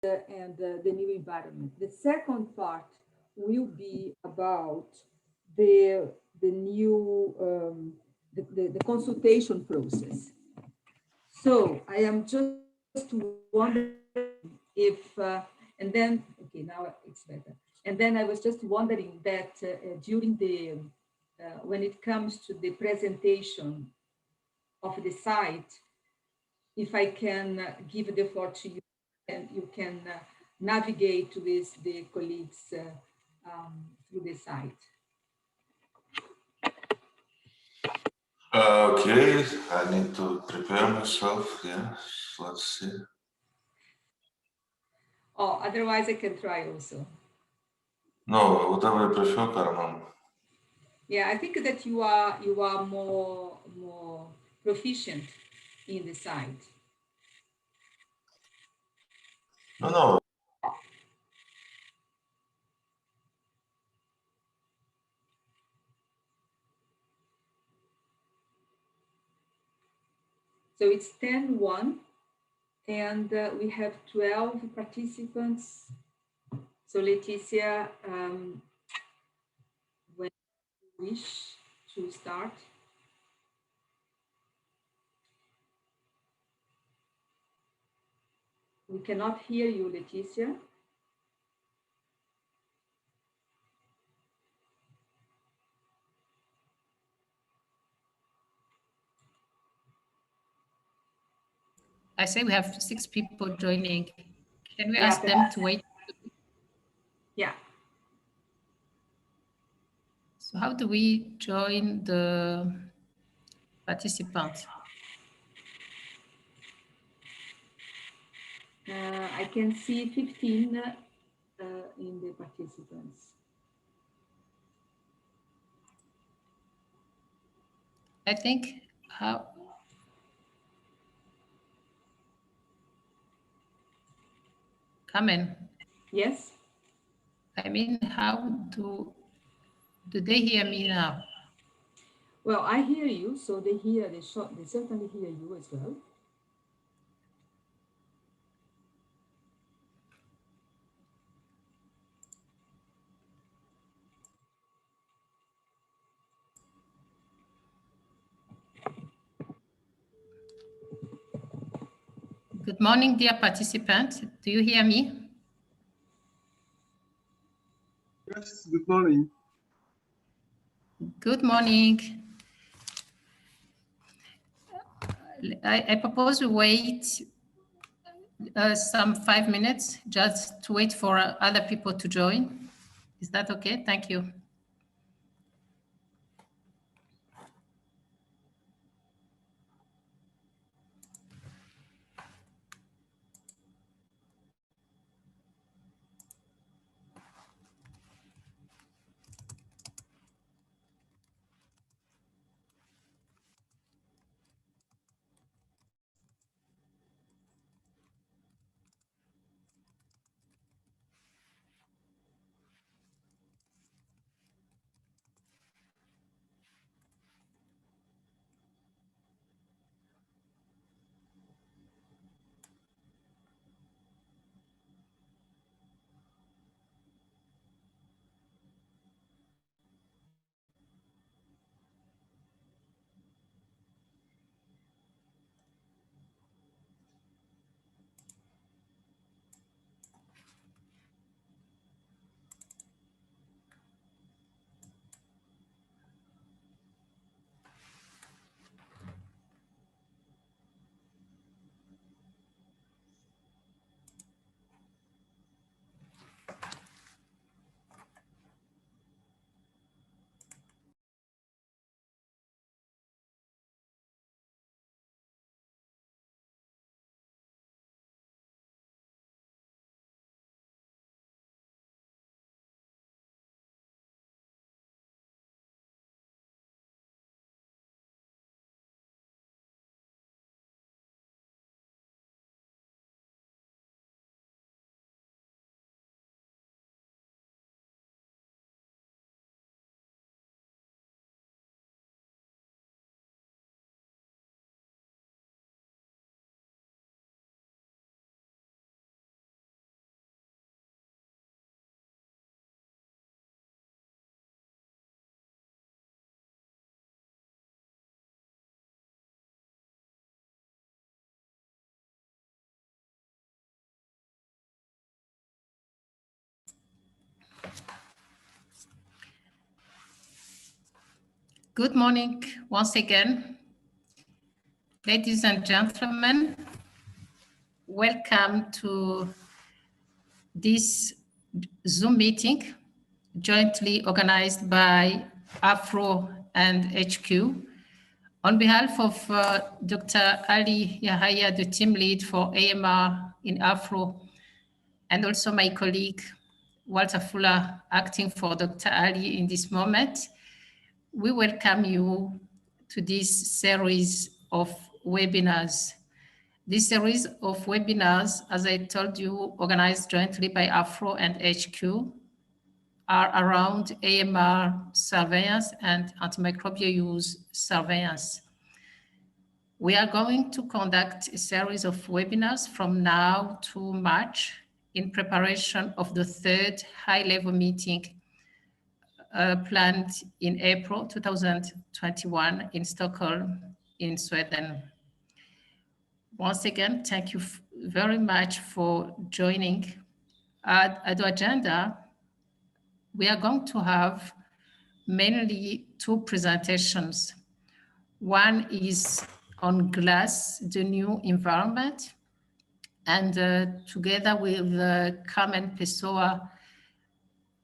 the new environment. The second part will be about the consultation process. So I am just wondering if, and then, okay, now it's better. And then I was just wondering that during when it comes to the presentation of the site, if I can give the floor to you, and you can navigate with the colleagues through the site. Okay, I need to prepare myself. Yeah, let's see. Oh, otherwise I can try also. No, whatever you prefer, Carmen. Yeah, I think that you are more proficient in the site. No. So it's 10-1, and we have 12 participants. So Leticia, when you wish to start. We cannot hear you, Leticia. I say we have 6 people joining. Can we ask them to wait? Yeah. So how do we join the participants? I can see 15 in the participants. I think how... Carmen. Yes. I mean, how do they hear me now? Well, I hear you, so they certainly hear you as well. Good morning, dear participants. Do you hear me? Yes, good morning. Good morning. I propose we wait some 5 minutes just to wait for other people to join. Is that okay? Thank you. Good morning once again. Ladies and gentlemen, welcome to this Zoom meeting jointly organized by AFRO and HQ. On behalf of Dr. Ali Yahaya, the team lead for AMR in AFRO, and also my colleague Walter Fuller, acting for Dr. Ali in this moment, we welcome you to this series of webinars. This series of webinars, as I told you, organized jointly by AFRO and HQ, are around AMR surveillance and antimicrobial use surveillance. We are going to conduct a series of webinars from now to March in preparation of the third high-level meeting planned in April 2021 in Stockholm, in Sweden. Once again, thank you very much for joining. At the agenda, we are going to have mainly two presentations. One is on GLASS, the new environment, and together with Carmen Pessoa,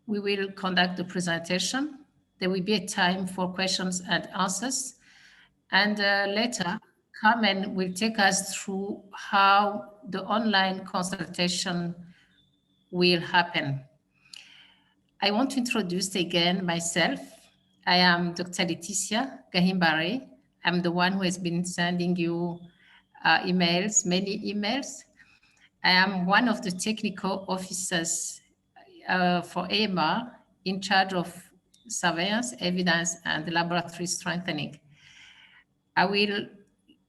we will conduct the presentation. There will be a time for questions and answers. And later, Carmen will take us through how the online consultation will happen. I want to introduce again myself. I am Dr. Laetitia Gahimbare. I'm the one who has been sending you emails, many emails. I am one of the technical officers for AMR in charge of surveillance, evidence, and laboratory strengthening. I will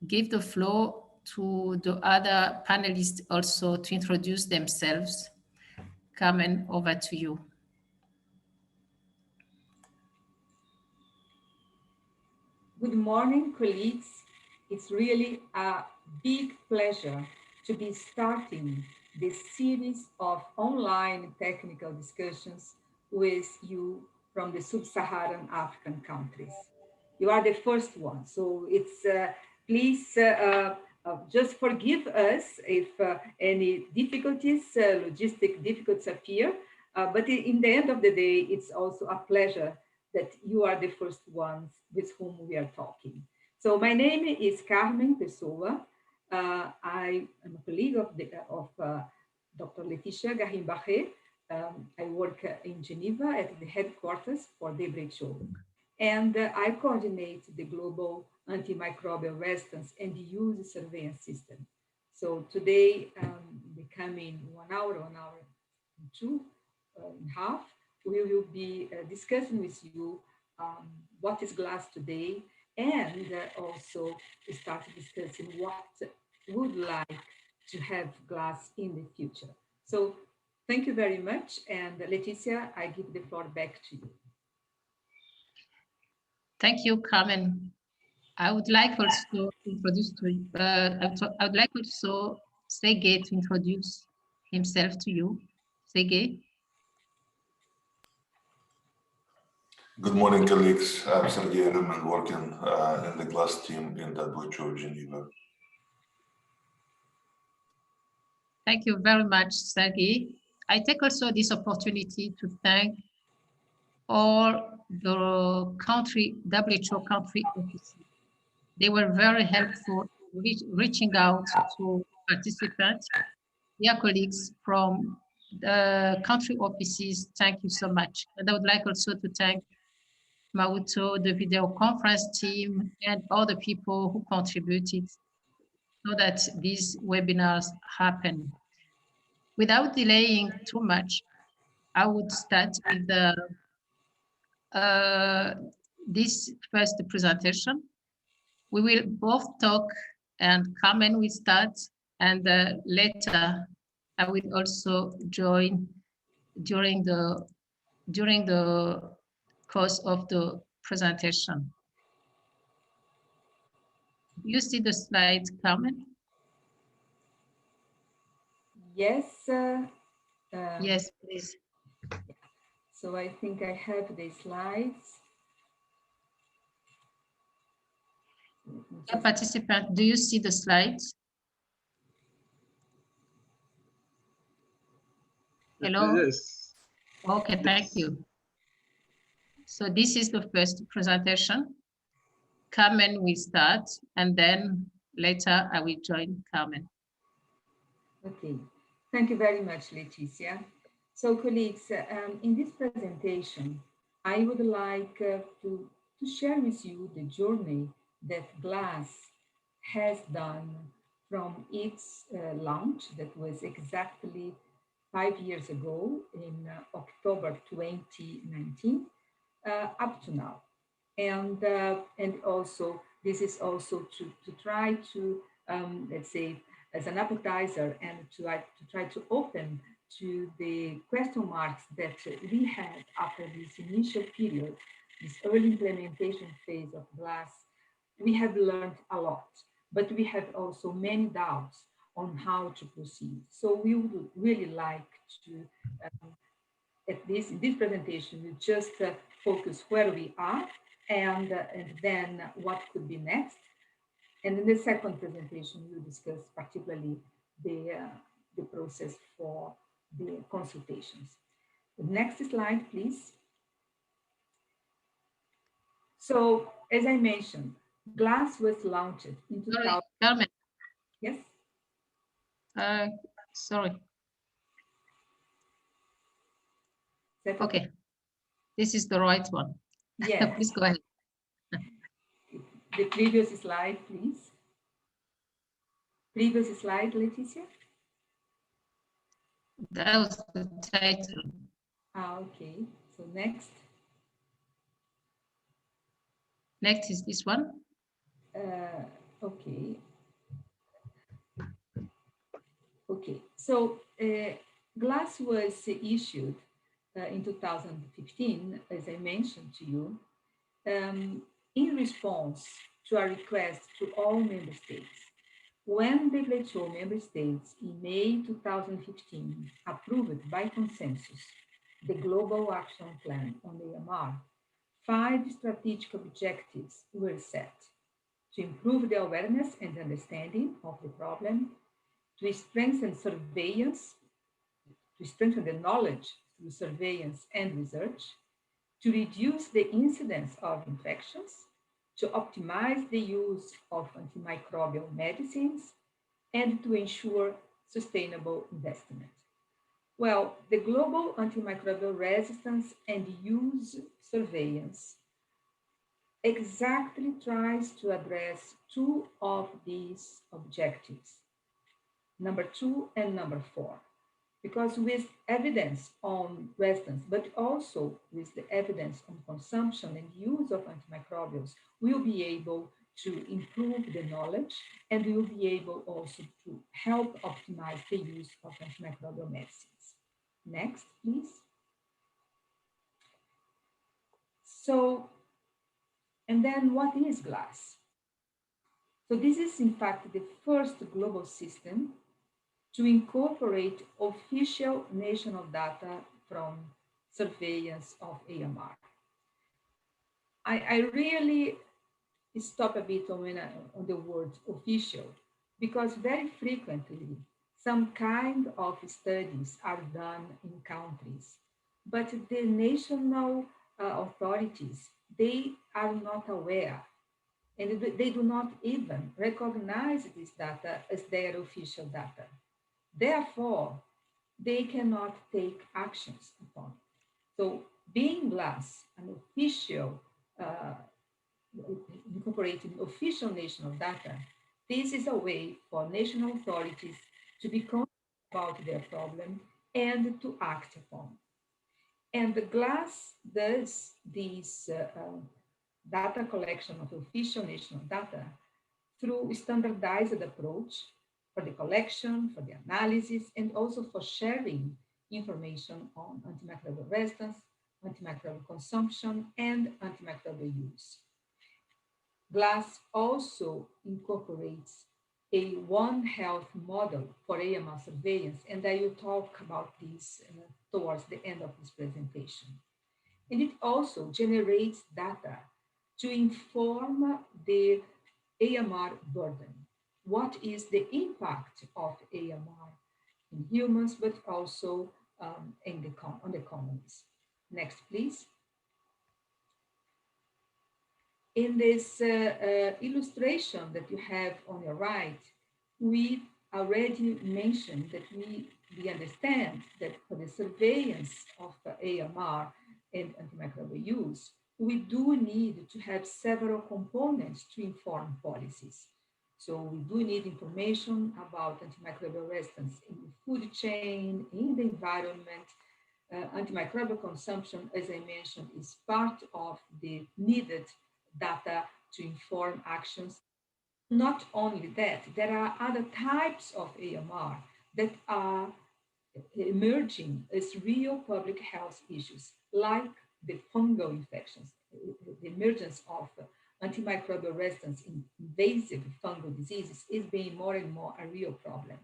give the floor to the other panelists also to introduce themselves. Carmen, over to you. Good morning, colleagues. It's really a big pleasure to be starting this series of online technical discussions with you from the sub-Saharan African countries. You are the first one, so it's please just forgive us if any difficulties, logistic difficulties appear, but in the end of the day, it's also a pleasure that you are the first ones with whom we are talking. So my name is Carmen Pessoa. I am a colleague of Dr. Laetitia Gahimbare. I work in Geneva at the headquarters for WHO. And I coordinate the global antimicrobial resistance and use surveillance system. So today, the coming 1 hour and two and a half, we will be discussing with you what is GLASS today, and also start discussing what would like to have GLASS in the future. So thank you very much. And Laetitia, I give the floor back to you. Thank you, Carmen. I would like also to introduce to you, I would like also Sergey to introduce himself to you. Sergey. Good morning, colleagues. I'm Sergey Ryman, working in the GLASS team in WHO Geneva. Thank you very much, Sergey. I take also this opportunity to thank all the WHO country offices. They were very helpful reaching out to participants, dear colleagues from the country offices. Thank you so much. And I would like also to thank Mauto, the video conference team, and all the people who contributed so that these webinars happen. Without delaying too much, I would start with this first presentation. We will both talk, and Carmen will start, and later I will also join during the course of the presentation. You see the slides, Carmen? Yes. Yes, please. So I think I have the slides. Dear participant, do you see the slides? Hello? Yes. Okay, thank you. So this is the first presentation. Carmen will start, and then later I will join Carmen. Okay, thank you very much, Leticia. So colleagues, in this presentation, I would like to share with you the journey that GLASS has done from its launch, that was exactly 5 years ago in October 2019, up to now. And also, this is also to try to, let's say, as an appetizer and to try to open to the question marks that we had after this initial period, this early implementation phase of GLASS. We have learned a lot, but we have also many doubts on how to proceed. So we would really like to, at least in this presentation, we just focus where we are and then what could be next. And in the second presentation, we'll discuss particularly the process for the consultations. The next slide, please. So, as I mentioned, GLASS was launched in 2000. Sorry, Carmen. Yes? Sorry. That Okay, this is the right one. Yes. Please go ahead. The previous slide, please. Previous slide, Leticia. That was the title. Okay. So next. Next is this one. Okay. Okay. So GLASS was issued in 2015, as I mentioned to you, in response to a request to all member states. When the WHO member states in May 2015 approved by consensus the Global Action Plan on AMR, 5 strategic objectives were set to improve the awareness and understanding of the problem, to strengthen surveillance, to strengthen the knowledge through surveillance and research, to reduce the incidence of infections, to optimize the use of antimicrobial medicines, and to ensure sustainable investment. Well, the global antimicrobial resistance and use surveillance exactly tries to address 2 of these objectives, number 2 and number 4. Because with evidence on resistance, but also with the evidence on consumption and use of antimicrobials, we'll be able to improve the knowledge and we'll be able also to help optimize the use of antimicrobial medicines. Next, please. So, and then what is GLASS? So this is in fact the first global system to incorporate official national data from surveillance of AMR. I really stop a bit on the word official, because very frequently some kind of studies are done in countries, but the national authorities, they are not aware and they do not even recognize this data as their official data. Therefore, they cannot take actions upon it. So being GLASS, an official, incorporating official national data, this is a way for national authorities to be conscious about their problem and to act upon. And the GLASS does this data collection of official national data through standardized approach for the collection, for the analysis, and also for sharing information on antimicrobial resistance, antimicrobial consumption, and antimicrobial use. GLASS also incorporates a One Health model for AMR surveillance, and I will talk about this towards the end of this presentation. And it also generates data to inform the AMR burden. What is the impact of AMR in humans, but also on the economies? Next, please. In this illustration that you have on your right, we already mentioned that we understand that for the surveillance of AMR and antimicrobial use, we do need to have several components to inform policies. So we do need information about antimicrobial resistance in the food chain, in the environment. Antimicrobial consumption, as I mentioned, is part of the needed data to inform actions. Not only that, there are other types of AMR that are emerging as real public health issues, like the fungal infections, the emergence of antimicrobial resistance in invasive fungal diseases is being more and more a real problem.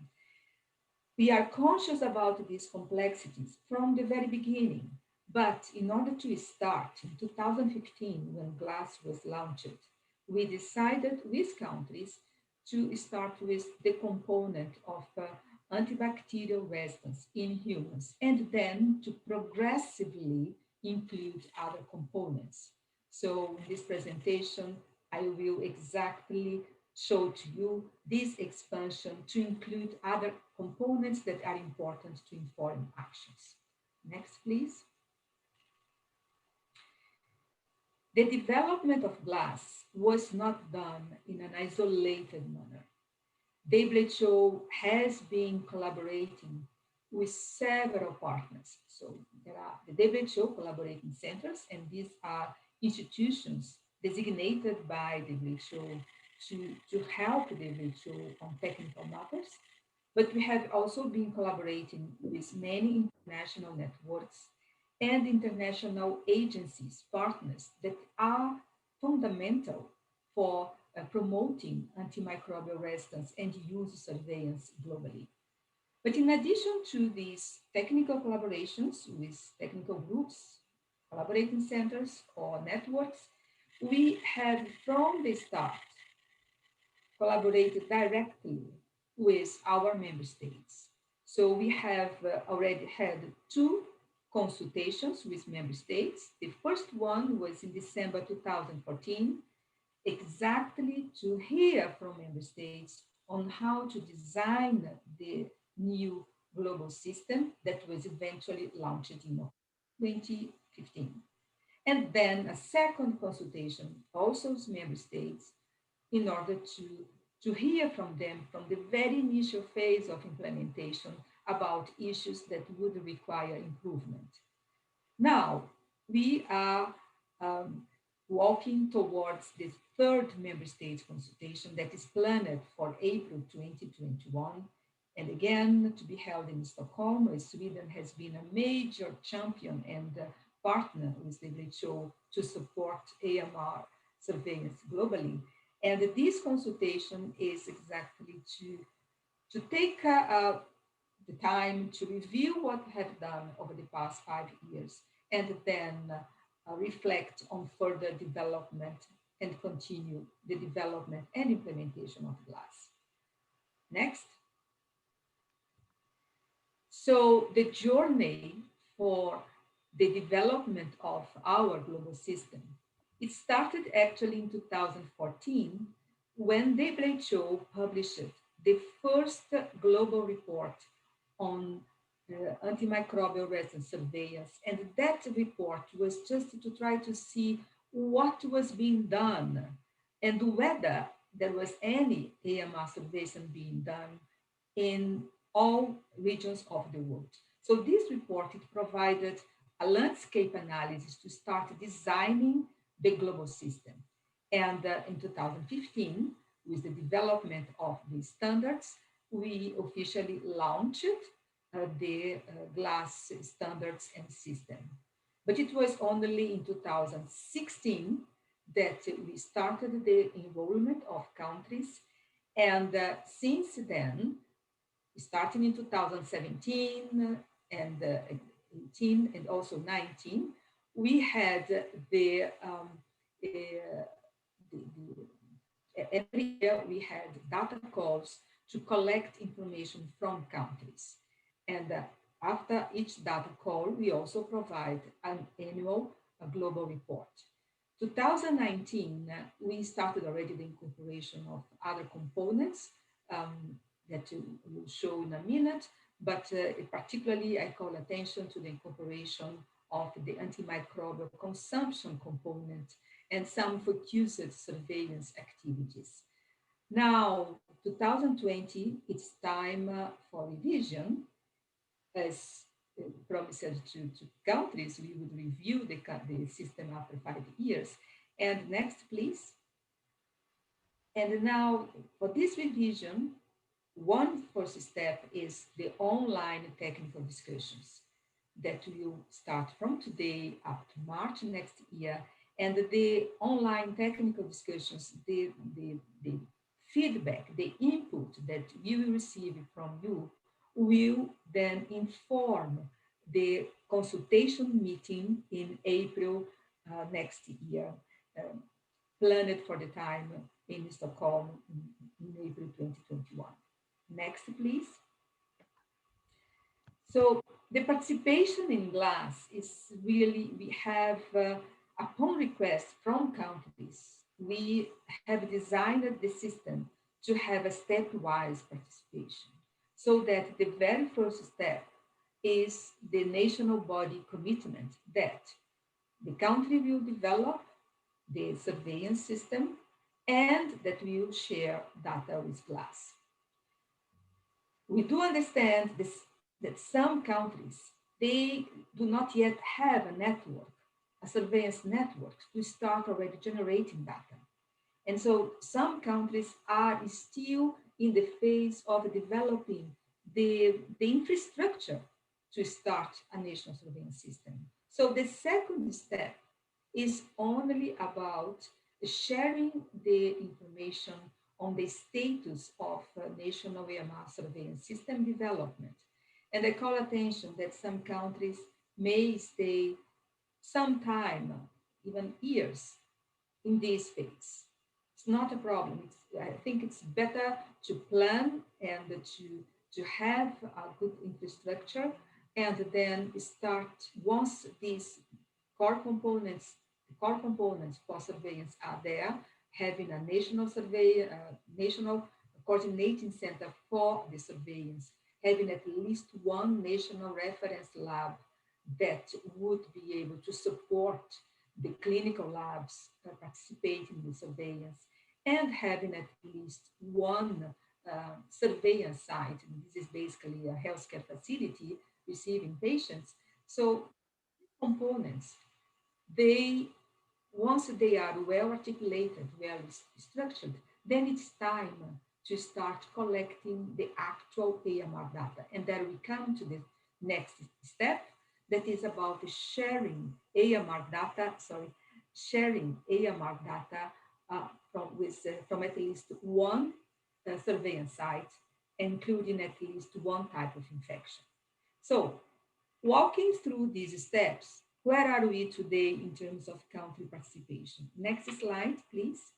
We are conscious about these complexities from the very beginning, but in order to start in 2015, when GLASS was launched, we decided with countries to start with the component of antibacterial resistance in humans, and then to progressively include other components. So in this presentation, I will exactly show to you this expansion to include other components that are important to inform actions. Next, please. The development of GLASS was not done in an isolated manner. WHO has been collaborating with several partners. So there are the WHO collaborating centers, and these are institutions designated by WHO to help WHO on technical matters. But we have also been collaborating with many international networks and international agencies, partners that are fundamental for promoting antimicrobial resistance and use surveillance globally. But in addition to these technical collaborations with technical groups, collaborating centers or networks, we have from the start collaborated directly with our member states. So we have already had 2 consultations with member states. The first one was in December 2014, exactly to hear from member states on how to design the new global system that was eventually launched in 2015. And then a second consultation, also with member states, in order to hear from them from the very initial phase of implementation about issues that would require improvement. Now, we are walking towards the 3rd member states consultation that is planned for April 2021. And again, to be held in Stockholm, where Sweden has been a major champion and partner with the WHO to support AMR surveillance globally. And this consultation is exactly to take the time to review what we have done over the past 5 years, and then reflect on further development and continue the development and implementation of GLASS. Next. So the journey for the development of our global system, it started actually in 2014 when the WHO published the first global report on antimicrobial resistance surveillance. And that report was just to try to see what was being done and whether there was any AMR surveillance being done in all regions of the world. So this report, it provided a landscape analysis to start designing the global system. And in 2015, with the development of these standards, we officially launched the GLASS standards and system. But it was only in 2016 that we started the enrollment of countries. And since then, starting in 2017 and 18 and also 19, we had the every year we had data calls to collect information from countries. And after each data call, we also provide an annual global report. 2019, we started already the incorporation of other components that we'll show in a minute, but particularly I call attention to the incorporation of the antimicrobial consumption component and some focused surveillance activities. Now, 2020, it's time for revision. As promised to countries, we would review the system after 5 years. And next, please. And now, for this revision, one first step is the online technical discussions that will start from today up to March next year. And the online technical discussions, the feedback, the input that we will receive from you will then inform the consultation meeting in April next year, planned for the time in Stockholm in April 2021. Next, please. So the participation in GLASS is really, we have, upon request from countries, we have designed the system to have a stepwise participation, so that the very first step is the national body commitment that the country will develop the surveillance system and that we will share data with GLASS. We do understand this, that some countries, they do not yet have a network, a surveillance network to start already generating data. And so some countries are still in the phase of developing the infrastructure to start a national surveillance system. So the second step is only about sharing the information on the status of national AMR surveillance system development. And I call attention that some countries may stay some time, even years, in this phase. It's not a problem. I think it's better to plan and to have a good infrastructure and then start, once these core components for surveillance are there, having a national survey, national coordinating center for the surveillance, having at least one national reference lab that would be able to support the clinical labs participating in the surveillance, and having at least one surveillance site. And this is basically a healthcare facility receiving patients. So components, once they are well articulated, well structured, then it's time to start collecting the actual AMR data. And then we come to the next step, that is about sharing AMR data, from at least one surveillance site, including at least one type of infection. So walking through these steps, where are we today in terms of country participation? Next slide, please.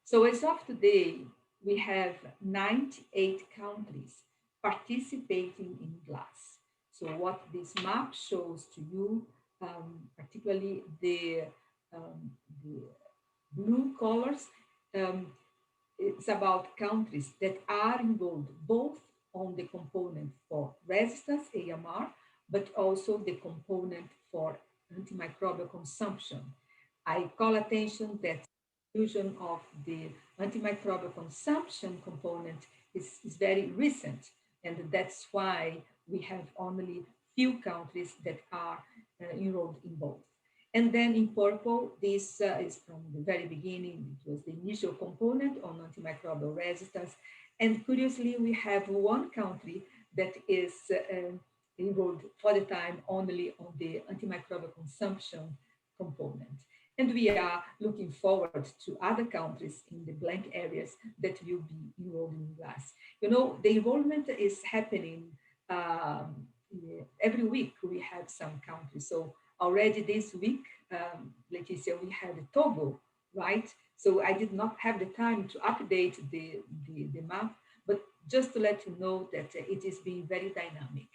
So as of today, we have 98 countries participating in GLASS. So what this map shows to you, particularly the blue colors, it's about countries that are involved both on the component for resistance, AMR, but also the component for antimicrobial consumption. I call attention that the inclusion of the antimicrobial consumption component is very recent, and that's why we have only few countries that are enrolled in both. And then in purple, this is from the very beginning. It was the initial component on antimicrobial resistance. And curiously, we have one country that is enrolled for the time only on the antimicrobial consumption component. And we are looking forward to other countries in the blank areas that will be enrolled in GLASS. You know, the enrollment is happening every week. We have some countries. So already this week, Leticia, we had Togo right? So I did not have the time to update the map, but just to let you know that it is being very dynamic.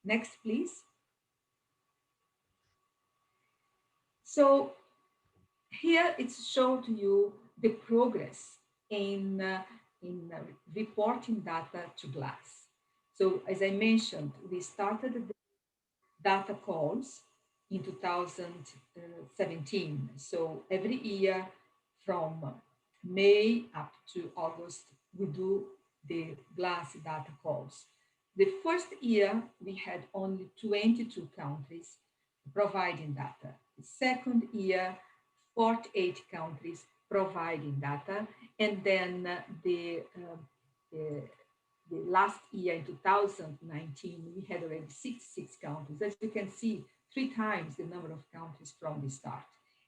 Next, please. So here it's shown to you the progress in reporting data to GLASS. So as I mentioned, we started the data calls in 2017. So every year from May up to August, we do the GLASS data calls. The first year, we had only 22 countries providing data. The second year, 48 countries providing data. And then the last year in 2019, we had already 66 countries. As you can see, 3 times the number of countries from the start.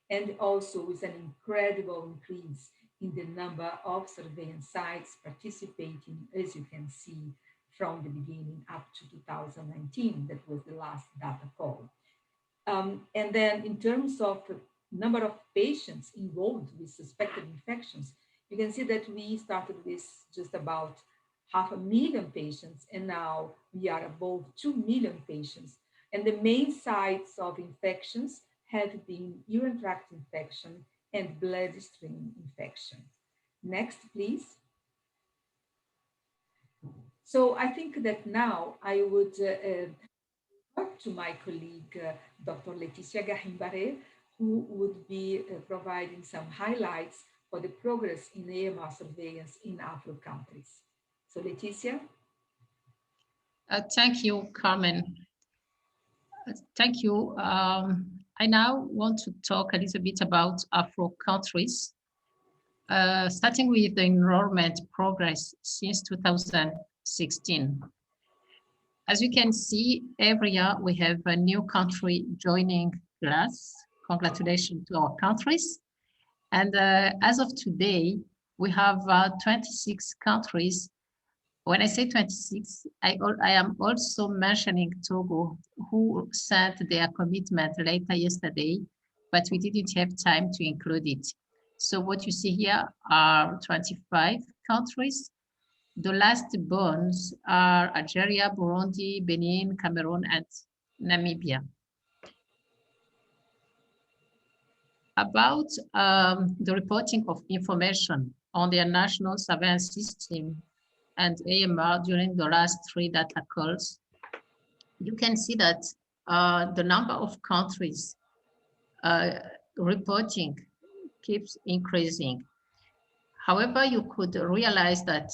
And also with an incredible increase in the number of surveillance sites participating, as you can see, from the beginning up to 2019, that was the last data call. And then in terms of number of patients involved with suspected infections, you can see that we started with just about 500,000 patients, and now we are above 2 million patients. And the main sites of infections have been urinary tract infection and bloodstream infection. Next, please. So I think that now I would talk to my colleague, Dr. Laetitia Garimbaré, who would be providing some highlights for the progress in AMR surveillance in Afro countries. So Laetitia. Thank you, Carmen. Thank you. I now want to talk a little bit about Afro countries, starting with the enrollment progress since 2016. As you can see, every year we have a new country joining GLASS. Congratulations to our countries. And as of today, we have 26 countries. When I say 26, I am also mentioning Togo, who sent their commitment later yesterday, but we didn't have time to include it. So what you see here are 25 countries. The last bonds are Algeria, Burundi, Benin, Cameroon, and Namibia. About the reporting of information on their national surveillance system and AMR during the last 3 data calls, you can see that the number of countries reporting keeps increasing. However, you could realize that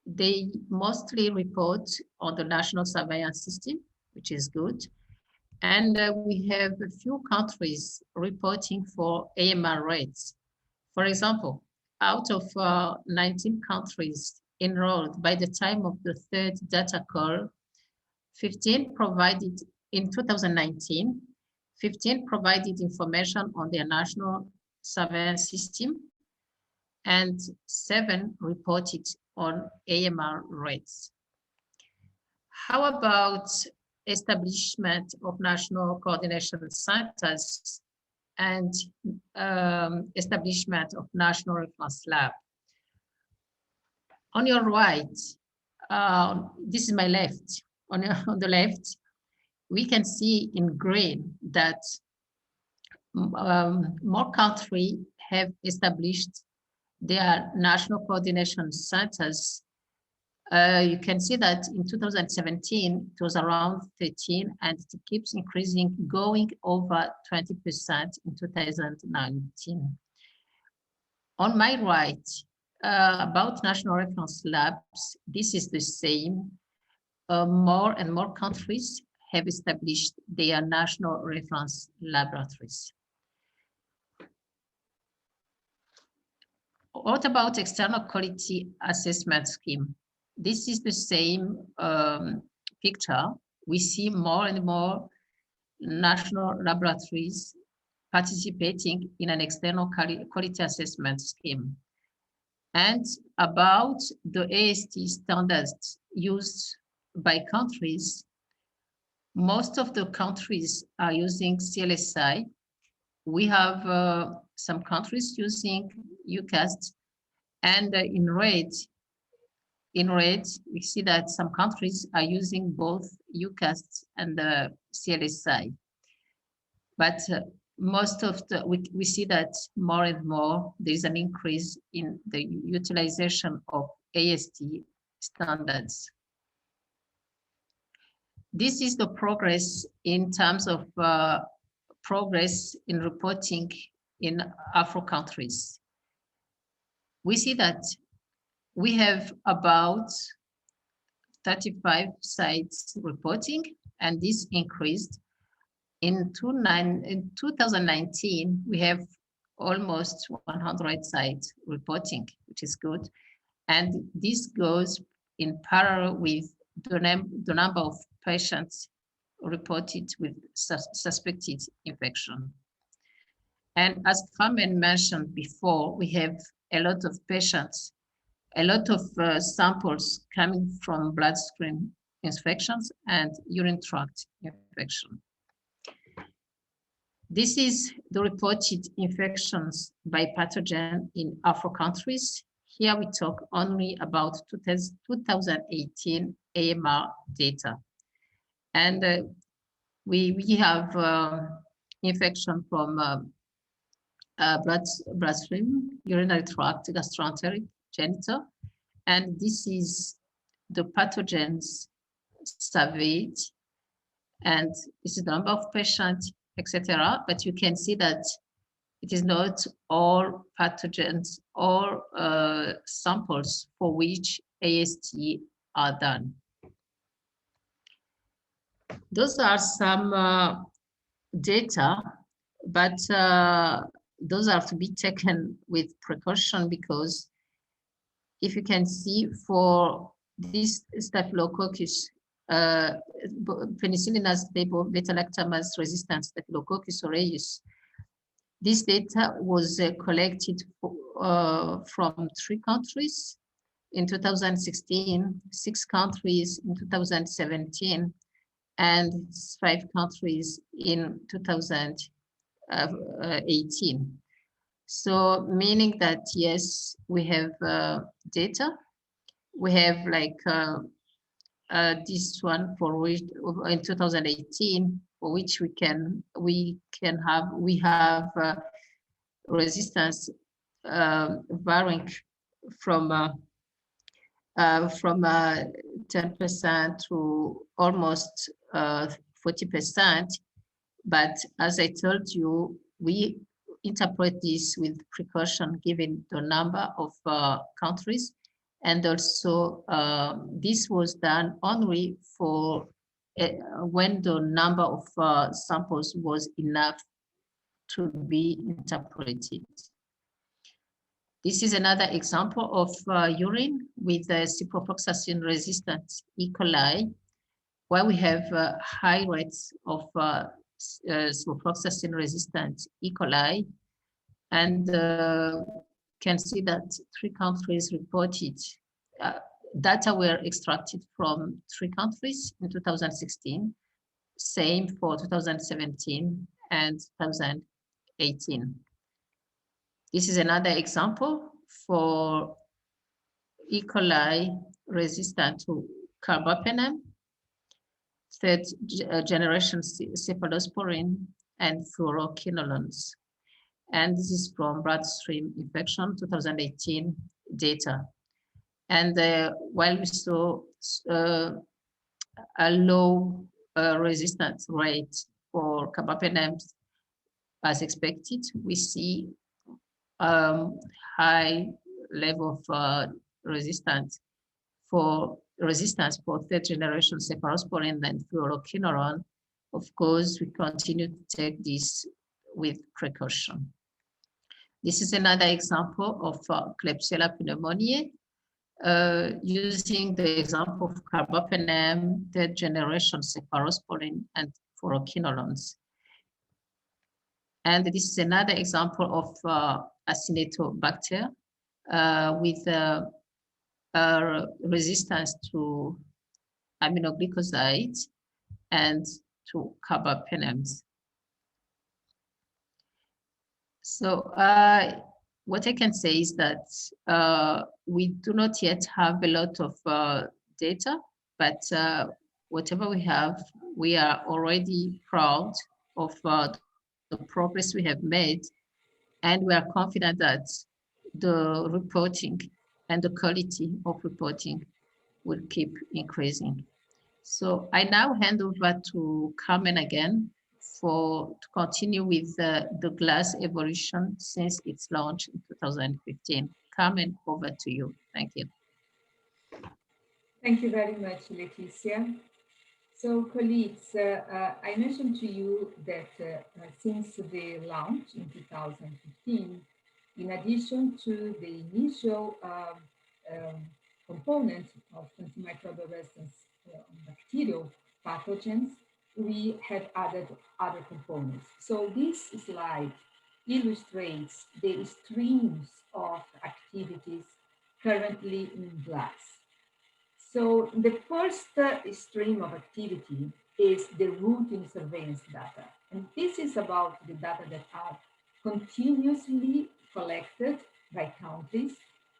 they mostly report on the national surveillance system, which is good. And we have a few countries reporting for AMR rates. For example, out of 19 countries enrolled by the time of the 3rd data call, 15 provided in 2019, 15 provided information on their national surveillance system, and 7 reported on AMR rates. How about establishment of national coordination centers and establishment of national reference lab? On your right, this is my left. On the left, we can see in green that more countries have established their national coordination centers. You can see that in 2017, it was around 13, and it keeps increasing, going over 20% in 2019. On my right, about national reference labs, this is the same. More and more countries have established their national reference laboratories. What about external quality assessment scheme? This is the same picture. We see more and more national laboratories participating in an external quality assessment scheme. And about the AST standards used by countries, most of the countries are using CLSI, we have some countries using UCAST, and in red, we see that some countries are using both UCAST and the CLSI. But most of the, we see that more and more there's an increase in the utilization of AST standards. This is the progress in terms of progress in reporting in Afro countries. We see that we have about 35 sites reporting, and this increased. In 2019, we have almost 100 sites reporting, which is good. And this goes in parallel with the number of patients reported with suspected infection. And as Carmen mentioned before, we have a lot of patients, a lot of samples coming from bloodstream infections and urine tract infection. This is the reported infections by pathogen in Afro countries. Here we talk only about 2018 AMR data. And we have infection from bloodstream, urinary tract, gastroenteric, genital. And this is the pathogens surveyed. And this is the number of patients, etc. But you can see that it is not all pathogens or samples for which AST are done. Those are some data, but those are to be taken with precaution, because if you can see for this Staphylococcus, Penicillium stable beta-lactamase resistant Staphylococcus aureus, this data was collected from 3 countries in 2016, 6 countries in 2017, and 5 countries in 2018. So meaning that, yes, we have data. We have like this one for which in 2018, for which we have resistance varying from 10% to almost 40%. But as I told you, we interpret this with precaution given the number of countries. And also this was done only for when the number of samples was enough to be interpreted. This is another example of urine with ciprofloxacin resistant E. coli, where we have high rates of ciprofloxacin resistant E. coli, and can see that 3 countries reported. Data were extracted from 3 countries in 2016, same for 2017 and 2018. This is another example for E. coli resistant to carbapenem, 3rd generation cephalosporin, and fluoroquinolones. And this is from bloodstream infection 2018 data. And while we saw a low resistance rate for carbapenem as expected, we see high level of resistance for 3rd generation cephalosporin and fluoroquinolone. Of course, we continue to take this with precaution. This is another example of Klebsiella pneumoniae, using the example of carbapenem, 3rd generation cephalosporin, and fluoroquinolones. And this is another example of Acinetobacter with resistance to aminoglycosides and to carbapenems. So what I can say is that we do not yet have a lot of data, but whatever we have, we are already proud of the progress we have made, and we are confident that the reporting and the quality of reporting will keep increasing. So I now hand over to Carmen again to continue with the glass evolution since its launch in 2015. Carmen, over to you. Thank you. Thank you very much, Leticia. So, colleagues, I mentioned to you that since the launch in 2015, in addition to the initial component of antimicrobial resistance on bacterial pathogens, we have added other components. So this slide illustrates the streams of activities currently in glass. So the first stream of activity is the routine surveillance data. And this is about the data that are continuously collected by countries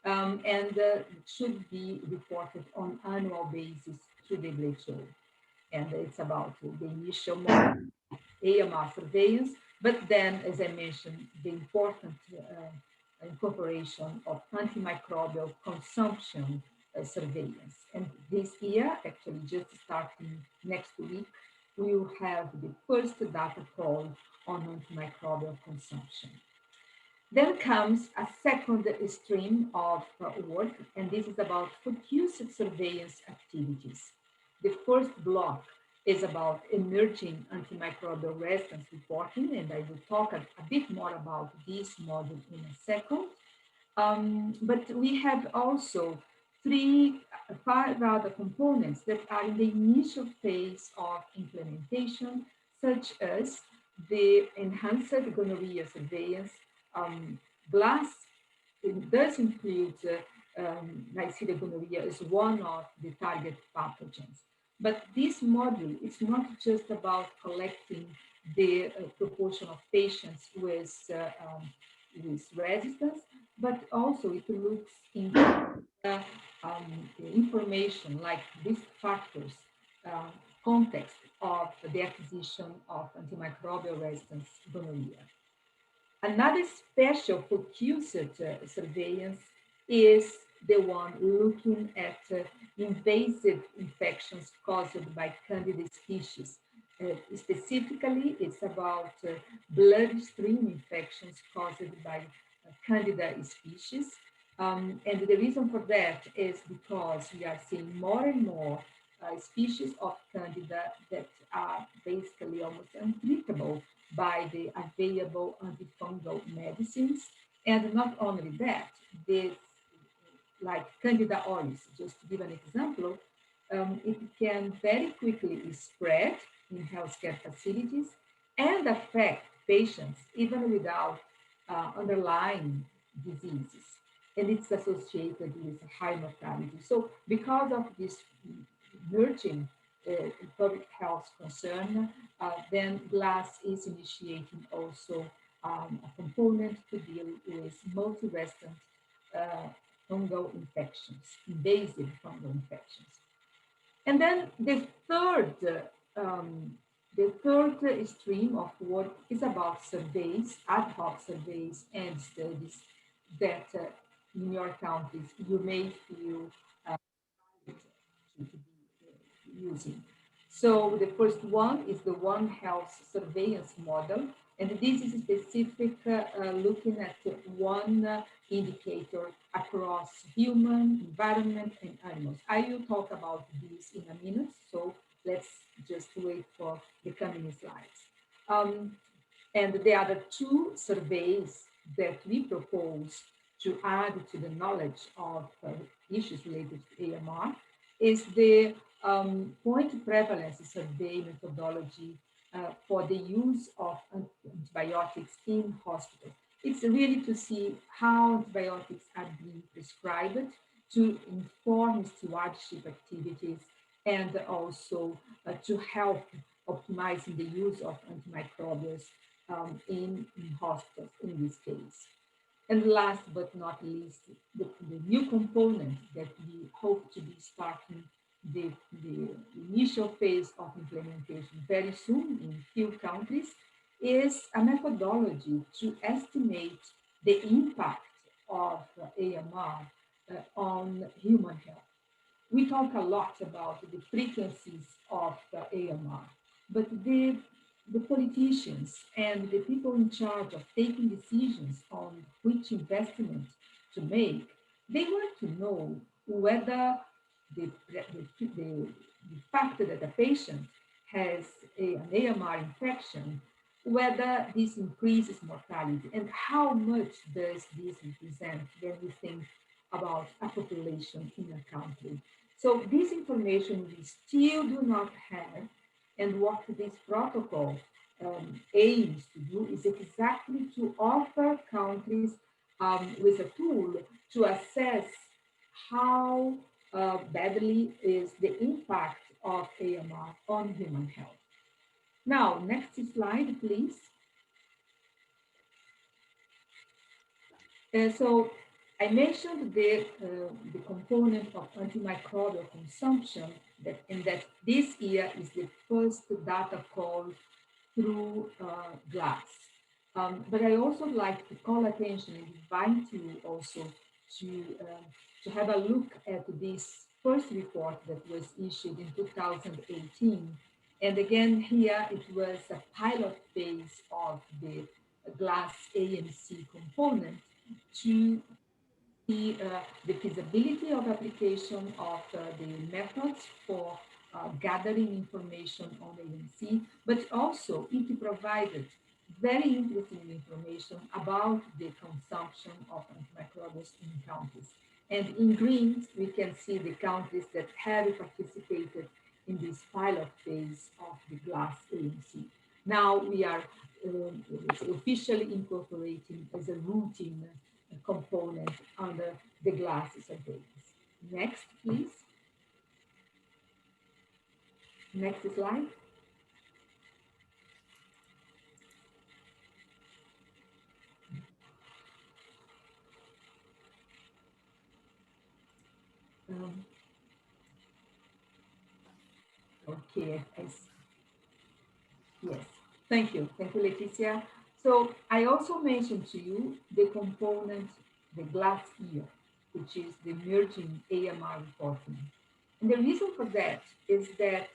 and should be reported on annual basis to the WHO. And it's about the initial AMR surveillance, but then, as I mentioned, the important incorporation of antimicrobial consumption surveillance. And this year, actually just starting next week, we will have the first data call on antimicrobial consumption. Then comes a second stream of work, and this is about focused surveillance activities. The first block is about emerging antimicrobial resistance reporting, and I will talk a bit more about this module in a second. But we have also five other components that are in the initial phase of implementation, such as the enhanced gonorrhea surveillance. GLASS, it does include Neisseria gonorrhea as one of the target pathogens. But this module is not just about collecting the proportion of patients with resistance, but also it looks into information like risk factors, context of the acquisition of antimicrobial resistance gonorrhea. Another special focused surveillance is the one looking at invasive infections caused by Candida species. Specifically, it's about bloodstream infections caused by Candida species. And the reason for that is because we are seeing more and more species of Candida that are basically almost untreatable by the available antifungal medicines. And not only that, like Candida auris, just to give an example, it can very quickly spread in healthcare facilities and affect patients even without underlying diseases. And it's associated with high mortality. So because of this emerging public health concern, then GLASS is initiating also a component to deal with multi-resistant fungal infections, invasive fungal infections. And then the third stream of work is about surveys, ad hoc surveys and studies that in your countries you may feel to be using. So the first one is the One Health surveillance model, and this is specific looking at one indicator across human, environment, and animals. I will talk about this in a minute, so let's just wait for the coming slides. And the other two surveys that we propose to add to the knowledge of issues related to AMR is the point prevalence survey methodology for the use of antibiotics in hospitals. It's really to see how antibiotics are being prescribed to inform stewardship activities and also to help optimizing the use of antimicrobials in hospitals in this case. And last but not least, the new component that we hope to be starting the initial phase of implementation very soon in few countries is a methodology to estimate the impact of AMR on human health. We talk a lot about the frequencies of the AMR, but the politicians and the people in charge of taking decisions on which investment to make, they want to know whether the fact that a patient has an AMR infection, whether this increases mortality and how much does this represent when we think about a population in a country. So this information we still do not have, and what this protocol aims to do is exactly to offer countries with a tool to assess how badly is the impact of AMR on human health. Now, next slide, please. So I mentioned the component of antimicrobial consumption and that this year is the first data call through GLASS. But I also like to call attention and invite you also to have a look at this first report that was issued in 2018. And again, here it was a pilot phase of the GLASS ANC component to the feasibility of application of the methods for gathering information on ANC, but also it provided very interesting information about the consumption of antimicrobials in countries. And in green, we can see the countries that have participated in this pilot phase of the GLASS ANC. Now we are officially incorporating as a routine component under the GLASS surveillance. Next, please. Next slide. Okay, yes, thank you, Leticia. So I also mentioned to you the component, the GLASS year, which is the emerging AMR reporting. And the reason for that is that,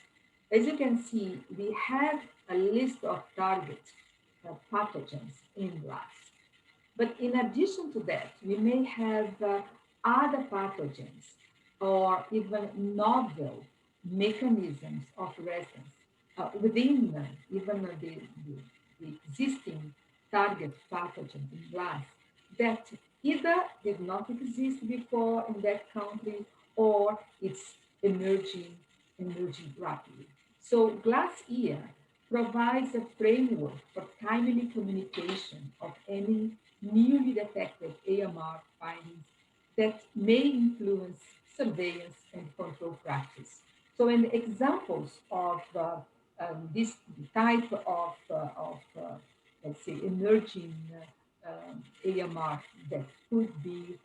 as you can see, we have a list of target pathogens in GLASS. But in addition to that, we may have other pathogens or even novel mechanisms of resistance within even the existing target pathogen in GLASS that either did not exist before in that country or it's emerging rapidly. So GLASS here provides a framework for timely communication of any newly detected AMR findings that may influence surveillance and control practice. So, in examples of this type of let's say, emerging AMR that could be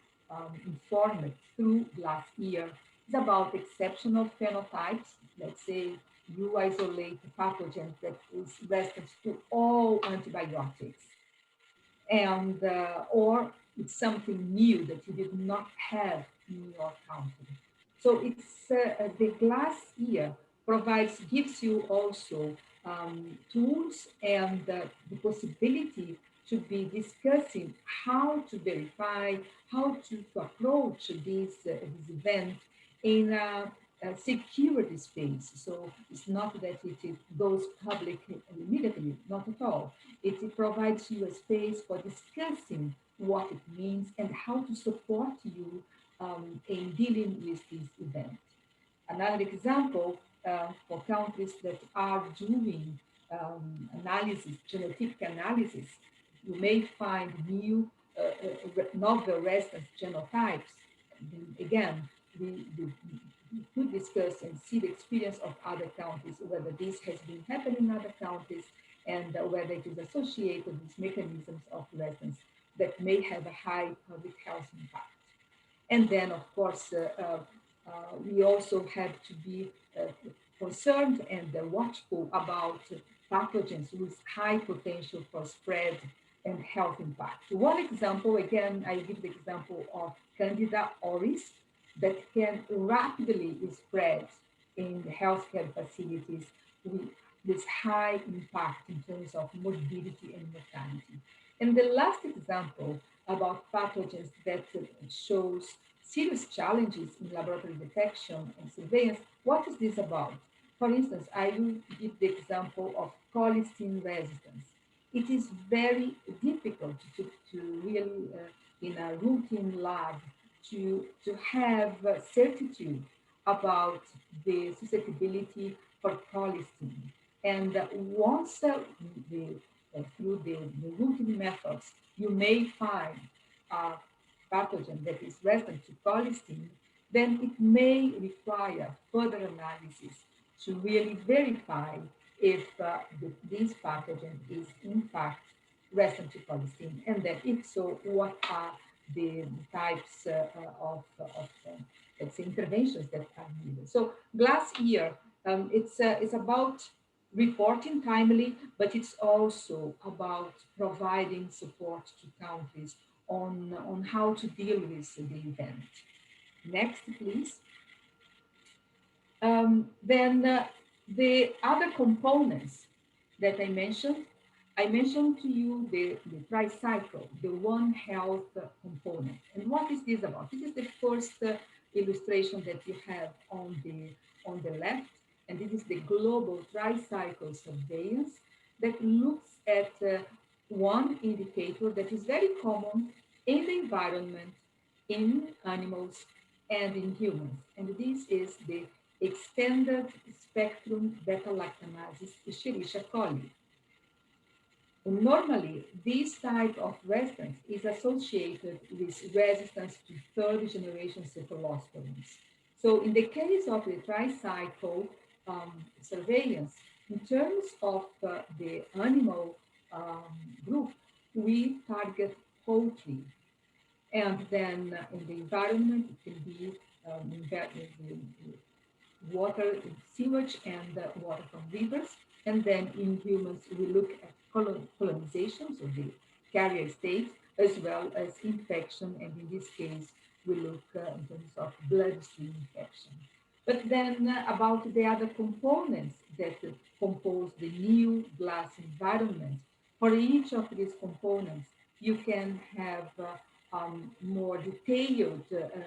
informed through GLASS year is about exceptional phenotypes. Let's say you isolate a pathogen that is resistant to all antibiotics, and or it's something new that you did not have in your country. So it's the GLASS year gives you also tools and the possibility to be discussing how to verify, how to approach this event in a security space. So it's not that it goes public immediately, not at all. It provides you a space for discussing what it means and how to support you in dealing with this event. Another example for countries that are doing analysis, genotypic analysis, you may find new novel resistance genotypes. Again, we could discuss and see the experience of other countries, whether this has been happening in other countries, and whether it is associated with mechanisms of resonance that may have a high public health impact. And then, of course, we also have to be concerned and watchful about pathogens with high potential for spread and health impact. One example, again, I give the example of Candida auris that can rapidly spread in healthcare facilities with high impact in terms of morbidity and mortality. And the last example about pathogens that shows serious challenges in laboratory detection and surveillance. What is this about? For instance, I will give the example of colistin resistance. It is very difficult to really, in a routine lab, to have certitude about the susceptibility for colistin. And once through the routine methods, you may find a pathogen that is resistant to colistin, then it may require further analysis to really verify if this pathogen is in fact resistant to colistin, and that if so, what are the types of let's say, interventions that are needed. So GLASS here, it's about reporting timely, but it's also about providing support to countries on how to deal with the event. Next, please. Then the other components that I mentioned to you the tricycle, the One Health component. And what is this about? This is the first illustration that you have on the left, and this is the global tricycle surveillance that looks at one indicator that is very common in the environment, in animals, and in humans. And this is the extended spectrum beta-lactamases Escherichia coli. Normally, this type of resistance is associated with resistance to third-generation cephalosporins. So in the case of the tricycle surveillance, in terms of the animal group, we target poultry. And then in the environment, it can be water, sewage, and water from rivers. And then in humans, we look at colonization, so the carrier state, as well as infection. And in this case, we look in terms of bloodstream infection. But then about the other components that compose the new GLASS environment, for each of these components, you can have more detailed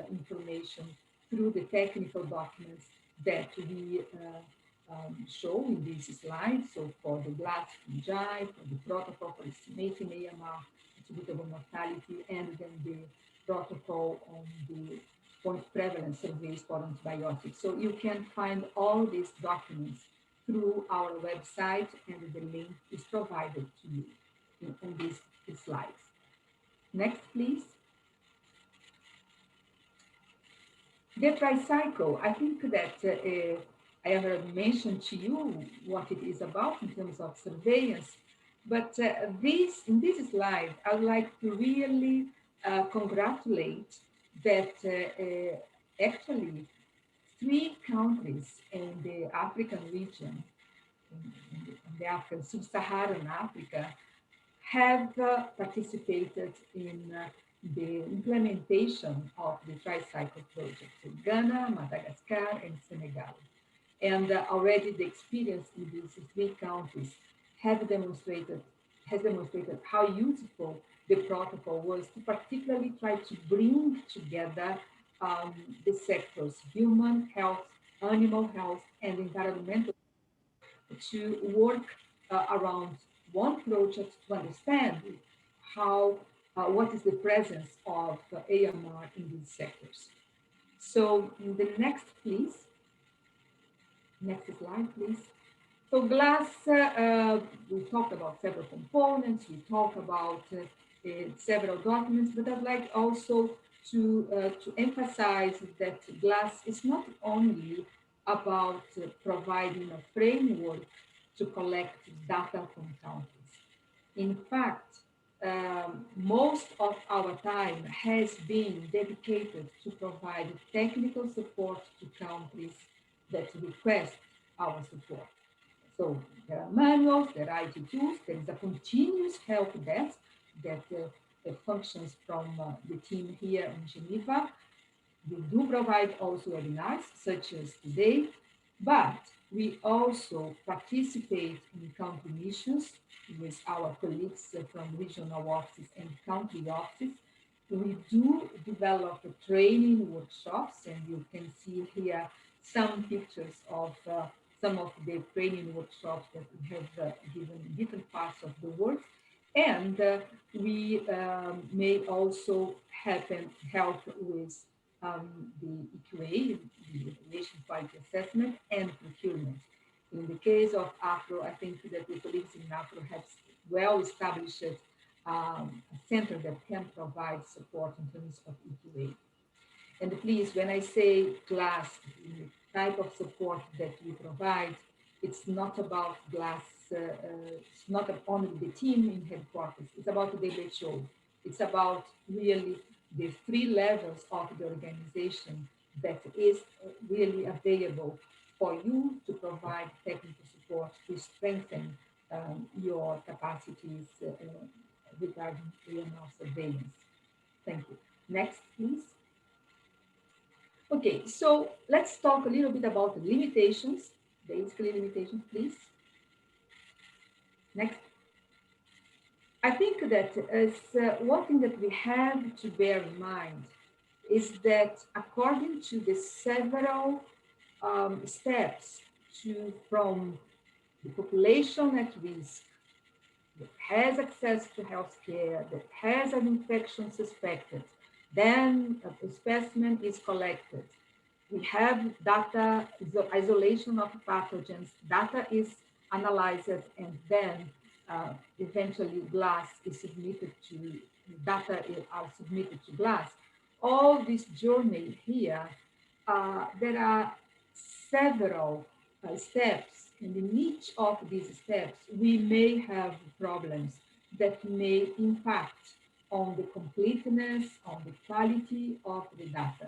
information through the technical documents that we show in this slide. So for the GLASS fungi, for the protocol for estimating AMR, attributable mortality, and then the protocol on the point prevalence surveys for antibiotics. So you can find all these documents through our website, and the link is provided to you on these slides. Next, please. The tricycle, I think that I have already mentioned to you what it is about in terms of surveillance, but in this slide, I would like to really congratulate that actually 3 countries in the African region, in the African, sub-Saharan Africa, have participated in the implementation of the tricycle project. So Ghana, Madagascar, and Senegal. And already the experience in these 3 countries has demonstrated how useful the protocol was to particularly try to bring together the sectors, human health, animal health, and environmental, to work around one project to understand how what is the presence of AMR in these sectors. So the next, please. Next slide, please. So GLASS, we talked about several components, we talked about several documents, but I'd like also to emphasize that GLASS is not only about providing a framework to collect data from countries. In fact, most of our time has been dedicated to provide technical support to countries that request our support. So there are manuals, there are IT tools, there is a continuous help desk that functions from the team here in Geneva. We do provide also webinars such as today, but we also participate in country missions with our colleagues from regional offices and country offices. We do develop training workshops, and you can see here some pictures of some of the training workshops that we have given in different parts of the world. And we may also help with the EQA, the Evaluation Quality Assessment, and procurement. In the case of AFRO, I think that the colleagues in AFRO have well established a center that can provide support in terms of EQA. And please, when I say GLASS, the type of support that we provide, it's not about GLASS, it's not only the team in headquarters, it's about the WHO. It's about really the 3 levels of the organization that is really available for you to provide technical support to strengthen your capacities regarding AML surveillance. Thank you. Next, please. Okay, so let's talk a little bit about the limitations, basically limitations, please. Next. I think that as one thing that we have to bear in mind is that according to the several steps from the population at risk that has access to healthcare, that has an infection suspected, then a specimen is collected. We have data, isolation of pathogens, data is analyzed, and then eventually GLASS is submitted to, data are submitted to GLASS. All this journey here, there are several steps, and in each of these steps, we may have problems that may impact on the completeness, on the quality of the data.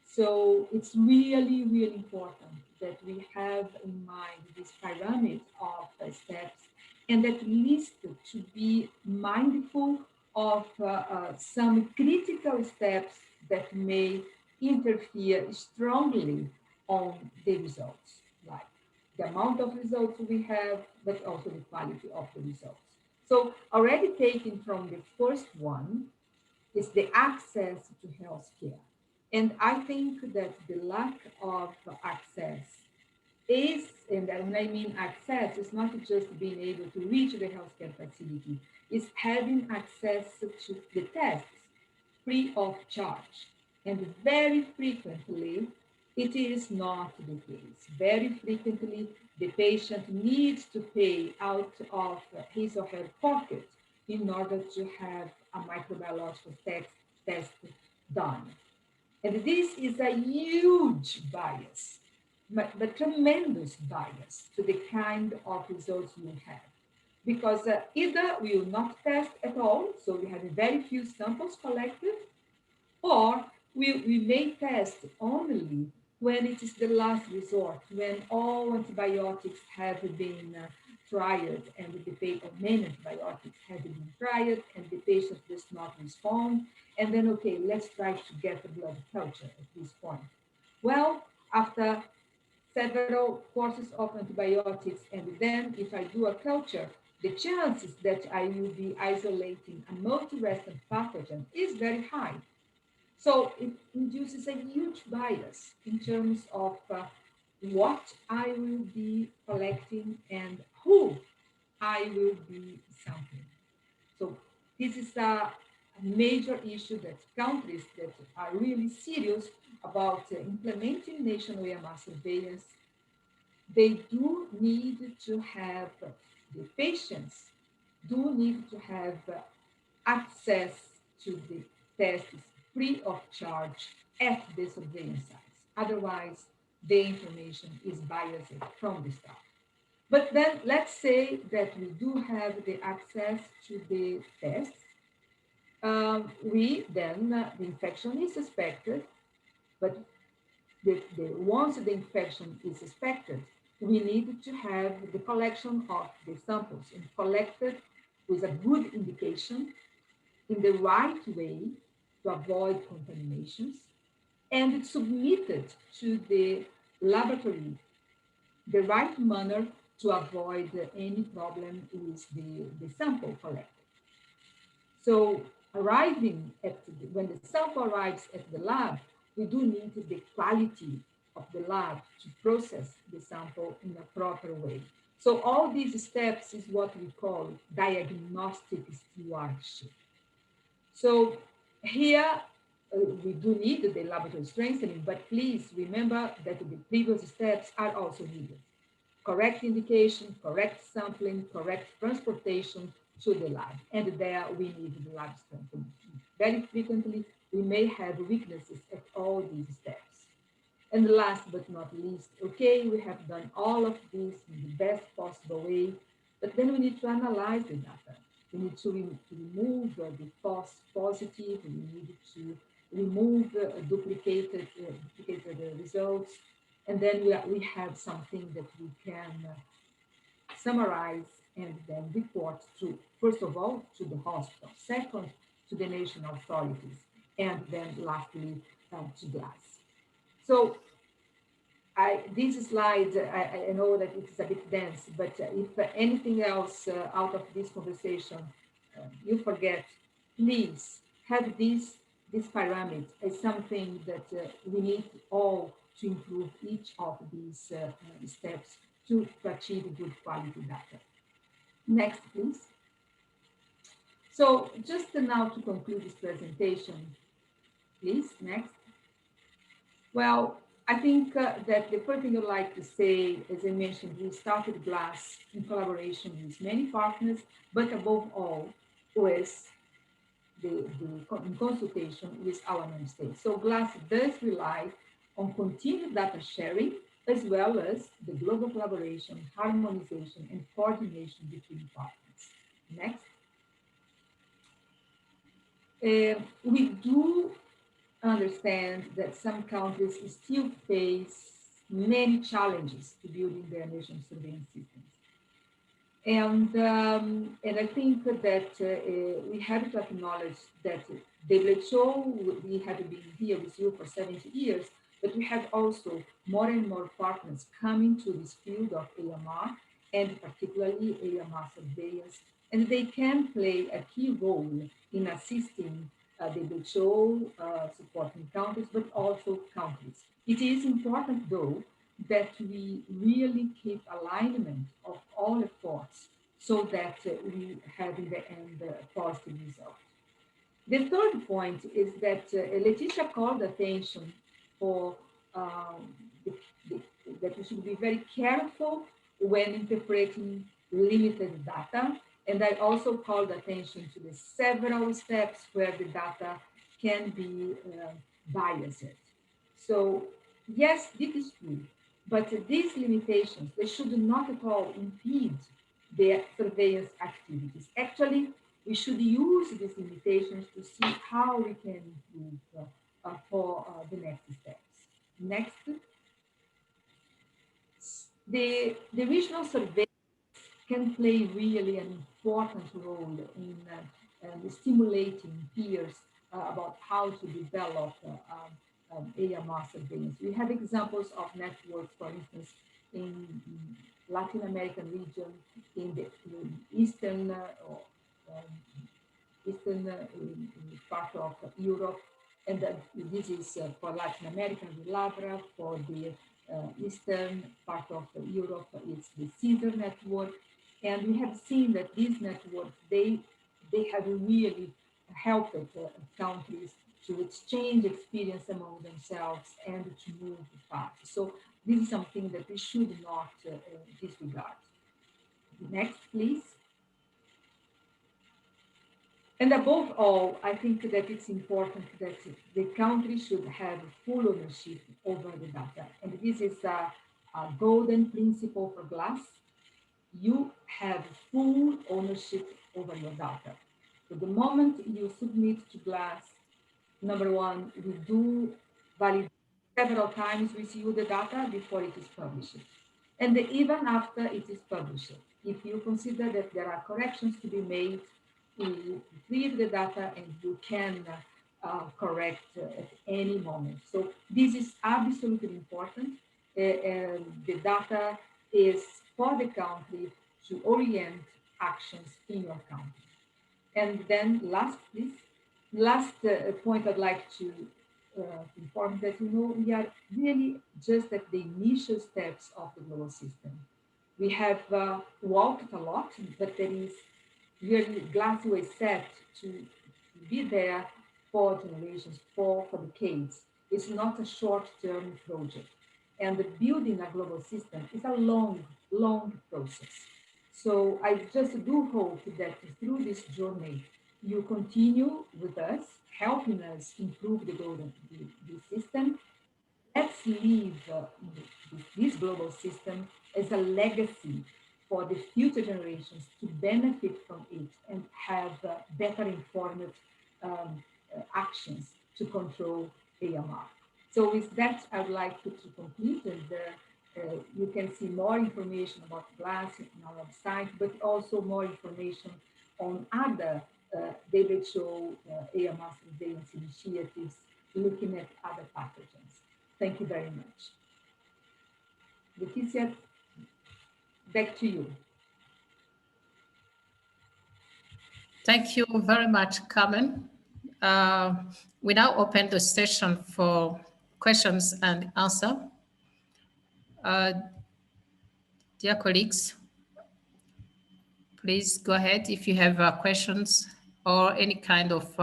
So it's really, really important that we have in mind this pyramid of steps, and at least to be mindful of some critical steps that may interfere strongly on the results, like the amount of results we have, but also the quality of the results. So already taken from the first one is the access to healthcare. And I think that the lack of access is, and when I mean access, it's not just being able to reach the healthcare facility, it's having access to the tests free of charge. And very frequently, it is not the case. Very frequently, the patient needs to pay out of his or her pocket in order to have a microbiological test done. And this is a huge bias, but tremendous bias to the kind of results you have. Because either we will not test at all, so we have very few samples collected, or we may test only when it is the last resort, when all antibiotics have been tried and or many antibiotics have been tried and the patient does not respond. And then, okay, let's try to get a blood culture at this point. Well, after several courses of antibiotics, and then if I do a culture, the chances that I will be isolating a multi-resistant pathogen is very high. So it induces a huge bias in terms of what I will be collecting and who I will be sampling. So this is a major issue that countries that are really serious about implementing national AMR surveillance, they do need to have, the patients do need to have access to the tests free of charge at the surveillance sites. Otherwise, the information is biased from the start. But then let's say that we do have the access to the tests. The infection is suspected, but once the infection is suspected, we need to have the collection of the samples and collected with a good indication in the right way to avoid contaminations, and it's submitted to the laboratory the right manner to avoid any problem with the sample collected. So when the sample arrives at the lab, we do need the quality of the lab to process the sample in a proper way. So all these steps is what we call diagnostic stewardship. So here we do need the laboratory strengthening, but please remember that the previous steps are also needed. Correct indication, correct sampling, correct transportation to the lab. And there we need the lab strengthening. Very frequently, we may have weaknesses at all these steps. And last but not least, okay, we have done all of this in the best possible way, but then we need to analyze the data. We need to remove the false positive, we need to remove duplicated results, and then we have something that we can summarize and then report to, first of all, to the hospital, second, to the national authorities, and then lastly, to GLASS. So this slide, I know that it's a bit dense, but if anything else out of this conversation you forget, please have this pyramid as something that we need all to improve each of these steps to achieve good quality data. Next, please. So just now to conclude this presentation, please, next. Well, I think that the first thing I'd like to say, as I mentioned, we started GLASS in collaboration with many partners, but above all, with in consultation with our member states. So GLASS does rely on continued data sharing, as well as the global collaboration, harmonization, and coordination between partners. Next. We do understand that some countries still face many challenges to building their national surveillance systems. And I think that we have to acknowledge that WHO, we have been here with you for 70 years, but we have also more and more partners coming to this field of AMR, and particularly AMR surveillance, and they can play a key role in assisting the WHO, supporting countries, but also countries. It is important, though, that we really keep alignment of all efforts so that we have in the end a positive result. The third point is that Leticia called attention for that we should be very careful when interpreting limited data. And I also called attention to the several steps where the data can be biased. So yes, this is true, but these limitations, they should not at all impede their surveillance activities. Actually, we should use these limitations to see how we can improve for the next steps. Next. The regional surveillance can play really an important role in stimulating peers about how to develop AMR surveillance. We have examples of networks, for instance, in Latin American region, in the eastern part of Europe, and this is for Latin America, the LABRA. For the eastern part of Europe, it's the CESAR network. And we have seen that these networks, they have really helped countries to exchange experience among themselves and to move fast. So this is something that we should not disregard. Next, please. And above all, I think that it's important that the country should have full ownership over the data. And this is a golden principle for GLASS. you have full ownership over your data. So the moment you submit to GLASS, number one, we do validate several times with you the data before it is published. And even after it is published, if you consider that there are corrections to be made, you read the data and you can correct at any moment. So this is absolutely important. And the data is for the country to orient actions in your country. And then last point I'd like to inform that, we are really just at the initial steps of the global system. We have walked a lot, but there is really GLASS was set to be there for generations, for decades. It's not a short-term project. And building a global system is a long, long process. So I just do hope that through this journey, you continue with us, helping us improve the system. Let's leave this global system as a legacy for the future generations to benefit from it and have better informed actions to control AMR. So with that, I would like to complete, and you can see more information about GLASS on our website, but also more information on other WHO AMR surveillance initiatives looking at other pathogens. Thank you very much. Leticia, back to you. Thank you very much, Carmen. We now open the session for questions and answer. Dear colleagues, please go ahead if you have questions or any kind of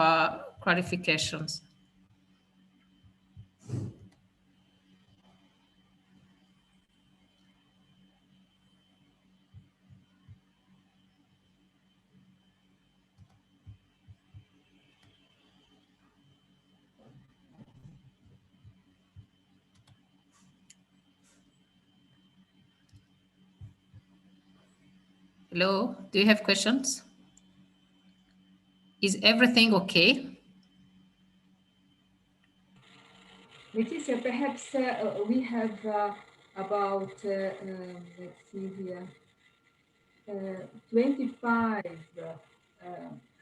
clarifications. Hello, do you have questions? Is everything okay? Leticia, perhaps we have about, let's see here, 25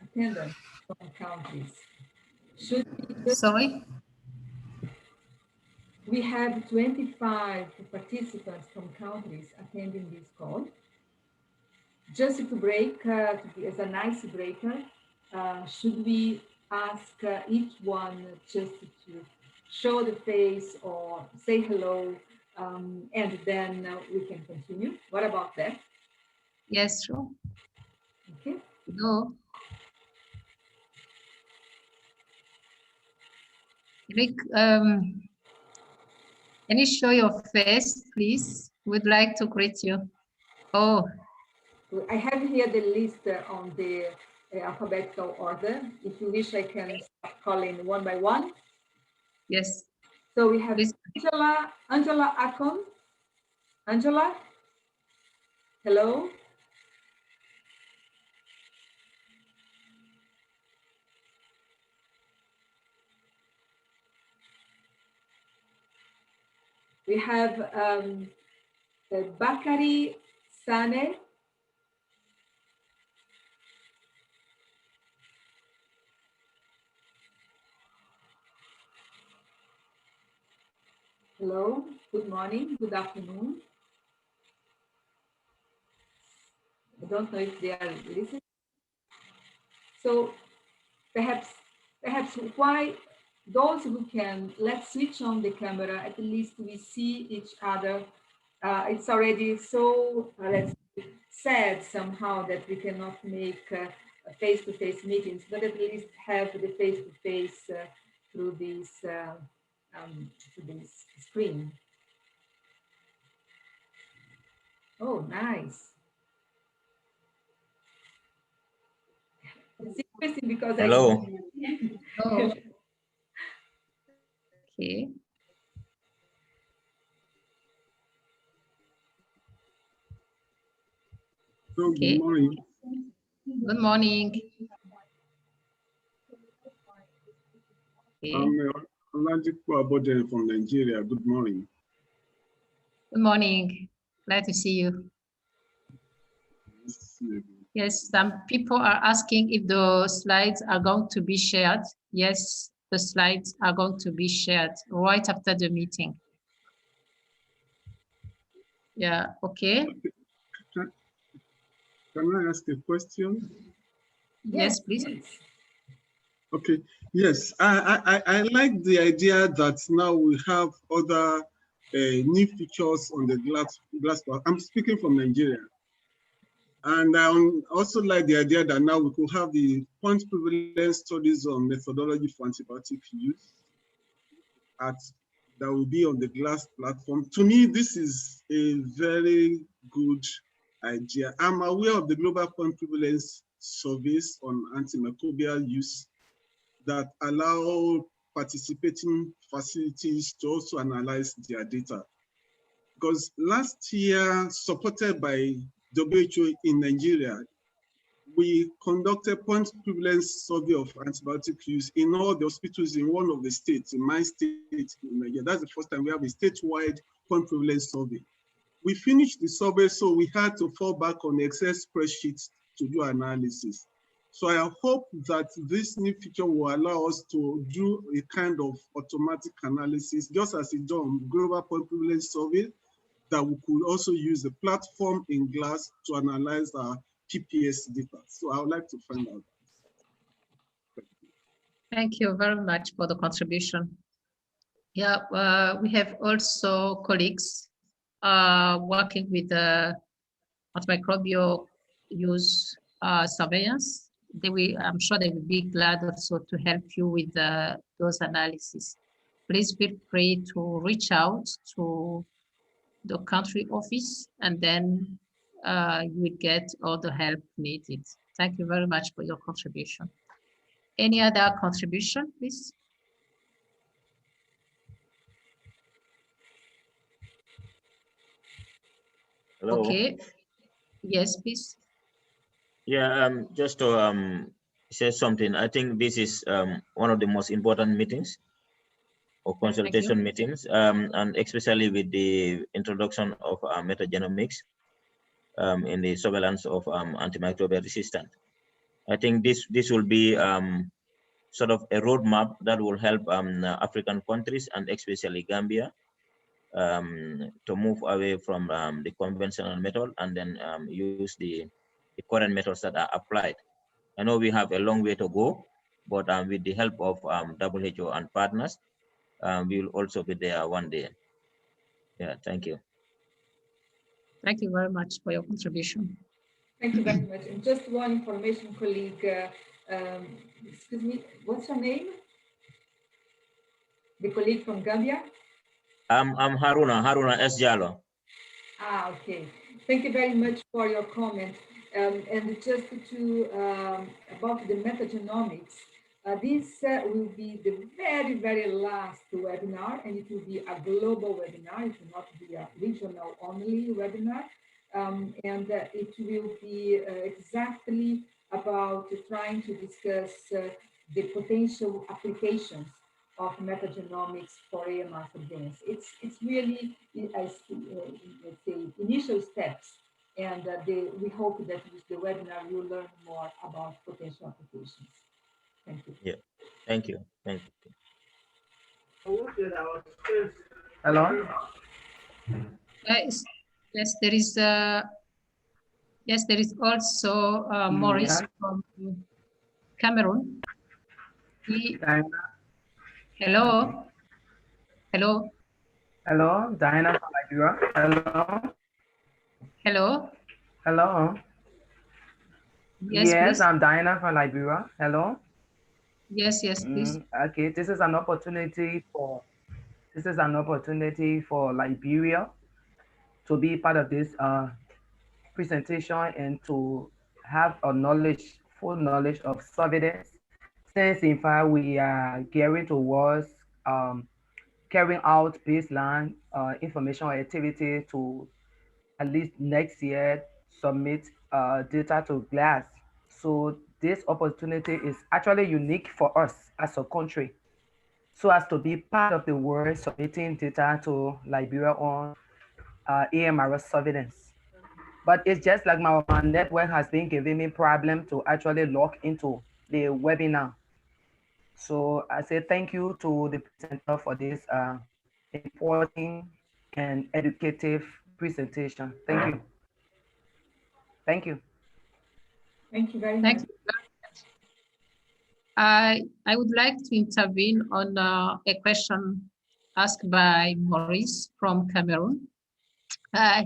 attendants from countries. Should we Sorry? We have 25 participants from countries attending this call. Just to break, as an icebreaker, should we ask each one just to show the face or say hello, and then we can continue? What about that? Yes, sure. Okay. Hello. Rick, can you show your face, please? We'd like to greet you. Oh. I have here the list on the alphabetical order. If you wish, I can start calling one by one. Yes. So we have Please. Angela Akon. Angela, hello. We have Bakari Sane. Hello, good morning, good afternoon. I don't know if they are listening. So perhaps why those who can, let's switch on the camera, at least we see each other. It's already so, let's say, sad somehow that we cannot make face-to-face meetings, but at least have the face-to-face through this screen. Oh, nice. It's interesting because hello. Oh. Okay. So good Okay. morning. Good morning. Okay. I'm Olajipo Abode from Nigeria. Good morning. Good morning. Glad to see you. Yes, some people are asking if the slides are going to be shared. Yes, the slides are going to be shared right after the meeting. Yeah, okay. Can I ask a question? Yes, please. Okay. Yes, I like the idea that now we have other new features on the glass. I'm speaking from Nigeria. And I also like the idea that now we could have the point prevalence studies on methodology for antibiotic use that will be on the glass platform. To me, this is a very good idea. I'm aware of the global point prevalence surveys on antimicrobial use that allow participating facilities to also analyze their data. Because last year, supported by WHO in Nigeria, we conducted point prevalence survey of antibiotic use in all the hospitals in one of the states, in my state, in Nigeria. That's the first time we have a statewide point prevalence survey. We finished the survey, so we had to fall back on Excel spreadsheets to do analysis. So I hope that this new feature will allow us to do a kind of automatic analysis, just as it done global point prevalence survey, that we could also use the platform in GLASS to analyze our PPS data. So I would like to find out. Thank you very much for the contribution. Yeah, we have also colleagues working with antimicrobial use surveillance. I'm sure they will be glad also to help you with those analysis. Please feel free to reach out to the country office, and then you will get all the help needed. Thank you very much for your contribution. Any other contribution, please? Hello. Okay. Yes, please. Yeah, just to say something, I think this is one of the most important meetings or consultation meetings, and especially with the introduction of metagenomics in the surveillance of antimicrobial resistance. I think this will be sort of a roadmap that will help African countries and especially Gambia to move away from the conventional method and then use the current methods that are applied. I know we have a long way to go, but with the help of WHO and partners, we will also be there one day. Yeah, thank you. Thank you very much for your contribution. Thank you very much. And just one information, colleague. Excuse me, what's your name? The colleague from Gambia? I'm Haruna S. Jallo. Ah, okay. Thank you very much for your comment. And just to about the metagenomics, this will be the very, very last webinar, and it will be a global webinar. It will not be a regional only webinar. And it will be exactly about trying to discuss the potential applications of metagenomics for AMR surveillance. It's really, let's say, initial steps, and we hope that with the webinar you'll learn more about potential applications. Thank you. Yeah, thank you. Thank you. Hello. Yes, there is. Yes, there is also Maurice from Cameroon. Hello. Hello. Hello, Diana from Liberia. Hello. Hello. Hello. Yes, please. I'm Diana from Liberia. Hello. Yes, please. Okay, this is an opportunity for Liberia to be part of this presentation and to have a full knowledge of surveillance. Since in fact we are gearing towards carrying out baseline information activity to at least next year submit data to GLASS. So this opportunity is actually unique for us as a country, so as to be part of the world submitting data to Liberia on AMRS surveillance. But it's just like my network has been giving me problem to actually log into the webinar. So I say thank you to the presenter for this important and educative presentation. Thank you. Thank you. Thank you very Thank much. you. I would like to intervene on a question asked by Maurice from Cameroon.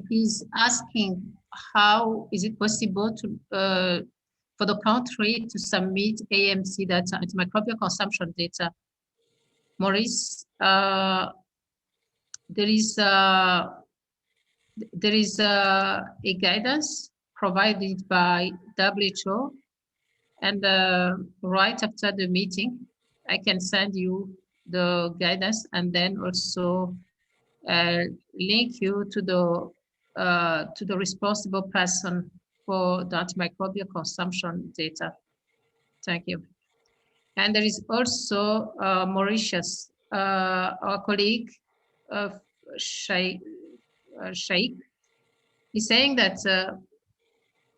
He's asking, how is it possible to for the country to submit AMC data, antimicrobial consumption data? Maurice, there is a guidance provided by WHO, and right after the meeting, I can send you the guidance and then also link you to the responsible person for the antimicrobial consumption data. Thank you. And there is also Mauritius, our colleague Sheikh. He's saying that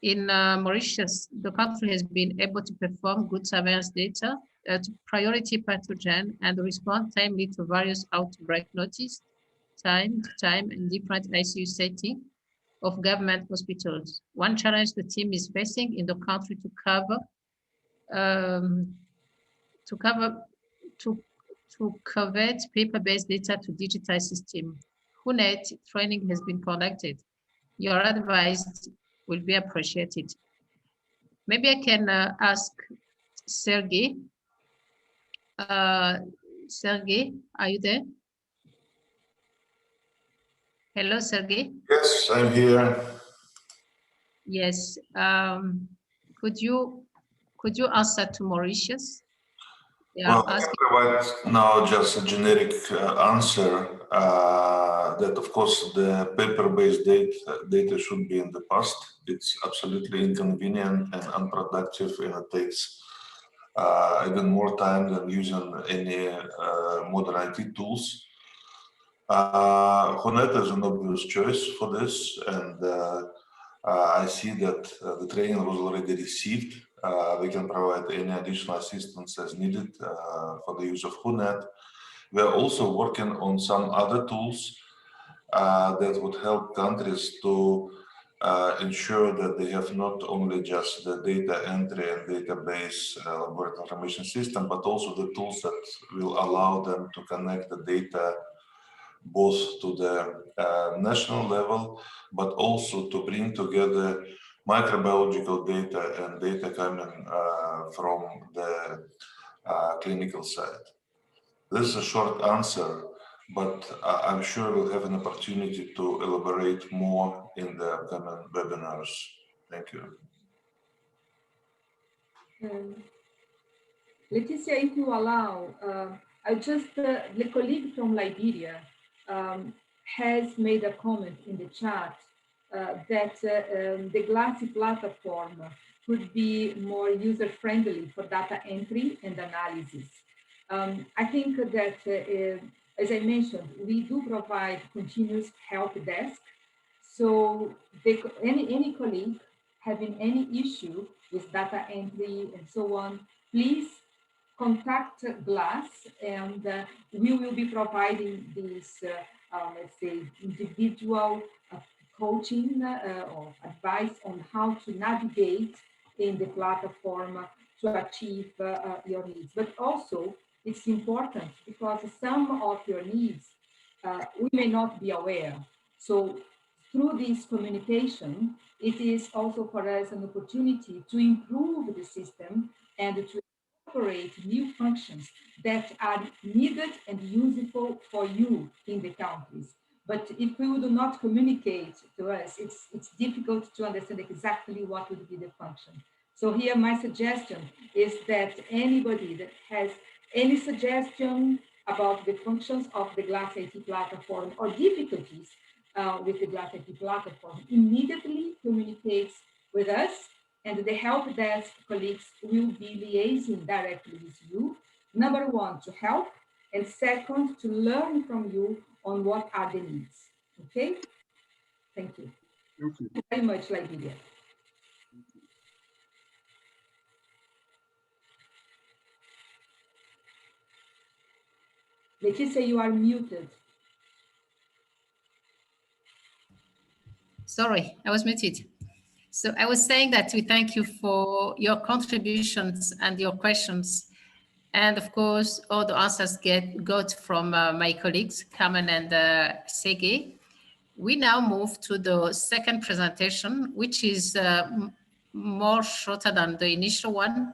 in Mauritius, the country has been able to perform good surveillance data to priority pathogen and respond timely to various outbreak notice, time to time, and different ICU setting of government hospitals. One challenge the team is facing in the country to convert paper-based data to digitized system. HUNET training has been conducted. Your advice will be appreciated. Maybe I can ask Sergey. Sergey, are you there? Hello, Sergey. Yes, I'm here. Yes. Could you answer to Mauritius? Yeah, Well, I can provide now just a generic answer that, of course, the paper-based data should be in the past. It's absolutely inconvenient and unproductive, and it takes even more time than using any modern IT tools. Honet is an obvious choice for this, and I see that the training was already received. We can provide any additional assistance as needed for the use of HUNET. We are also working on some other tools that would help countries to ensure that they have not only just the data entry and database laboratory information system, but also the tools that will allow them to connect the data both to the national level, but also to bring together microbiological data and data coming from the clinical side. This is a short answer, but I'm sure we'll have an opportunity to elaborate more in the upcoming webinars. Thank you. Leticia, if you allow, the colleague from Liberia has made a comment in the chat that the GLASSy platform could be more user-friendly for data entry and analysis. I think that, as I mentioned, we do provide continuous help desk. So any colleague having any issue with data entry and so on, please contact GLASS, and we will be providing this, let's say, individual coaching or advice on how to navigate in the platform to achieve your needs. But also, it's important because some of your needs we may not be aware. So through this communication, it is also for us an opportunity to improve the system and to incorporate new functions that are needed and useful for you in the countries. But if we do not communicate to us, it's difficult to understand exactly what would be the function. So here my suggestion is that anybody that has any suggestion about the functions of the GLASS IT platform or difficulties with the GLASS IT platform immediately communicates with us, and the help desk colleagues will be liaising directly with you. Number one, to help, and second, to learn from you on what are the needs. Okay? Thank you. Thank you. Very much, Liberia. Leticia, you are muted. Sorry, I was muted. So I was saying that we thank you for your contributions and your questions. And of course, all the answers got from my colleagues, Carmen and Sege. We now move to the second presentation, which is more shorter than the initial one,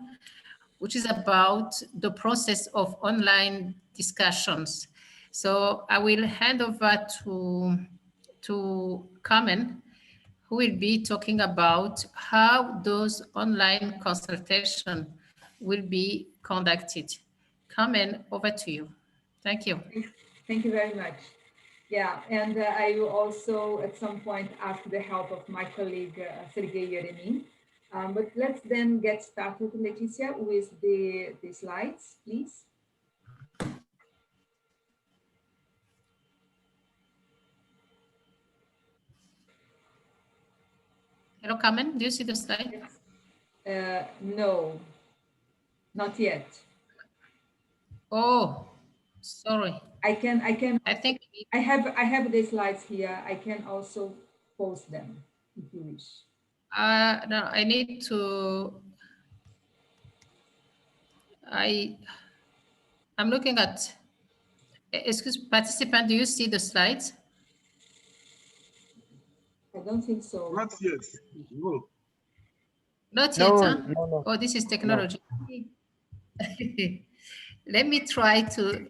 which is about the process of online discussions. So I will hand over to Carmen, who will be talking about how those online consultations will be conducted. Carmen, over to you. Thank you. Thank you very much. Yeah, and I will also at some point ask the help of my colleague, Sergei Yeremin. But let's then get started, Leticia, with the slides, please. Hello, Carmen, do you see the slide? No, not yet. Oh, sorry. I think I have the slides here. I can also post them if you wish. No, I need to. I'm looking at. Excuse participant. Do you see the slides? I don't think so. Not yet. No. Not yet, huh? No. Oh, this is technology. No. Let me try to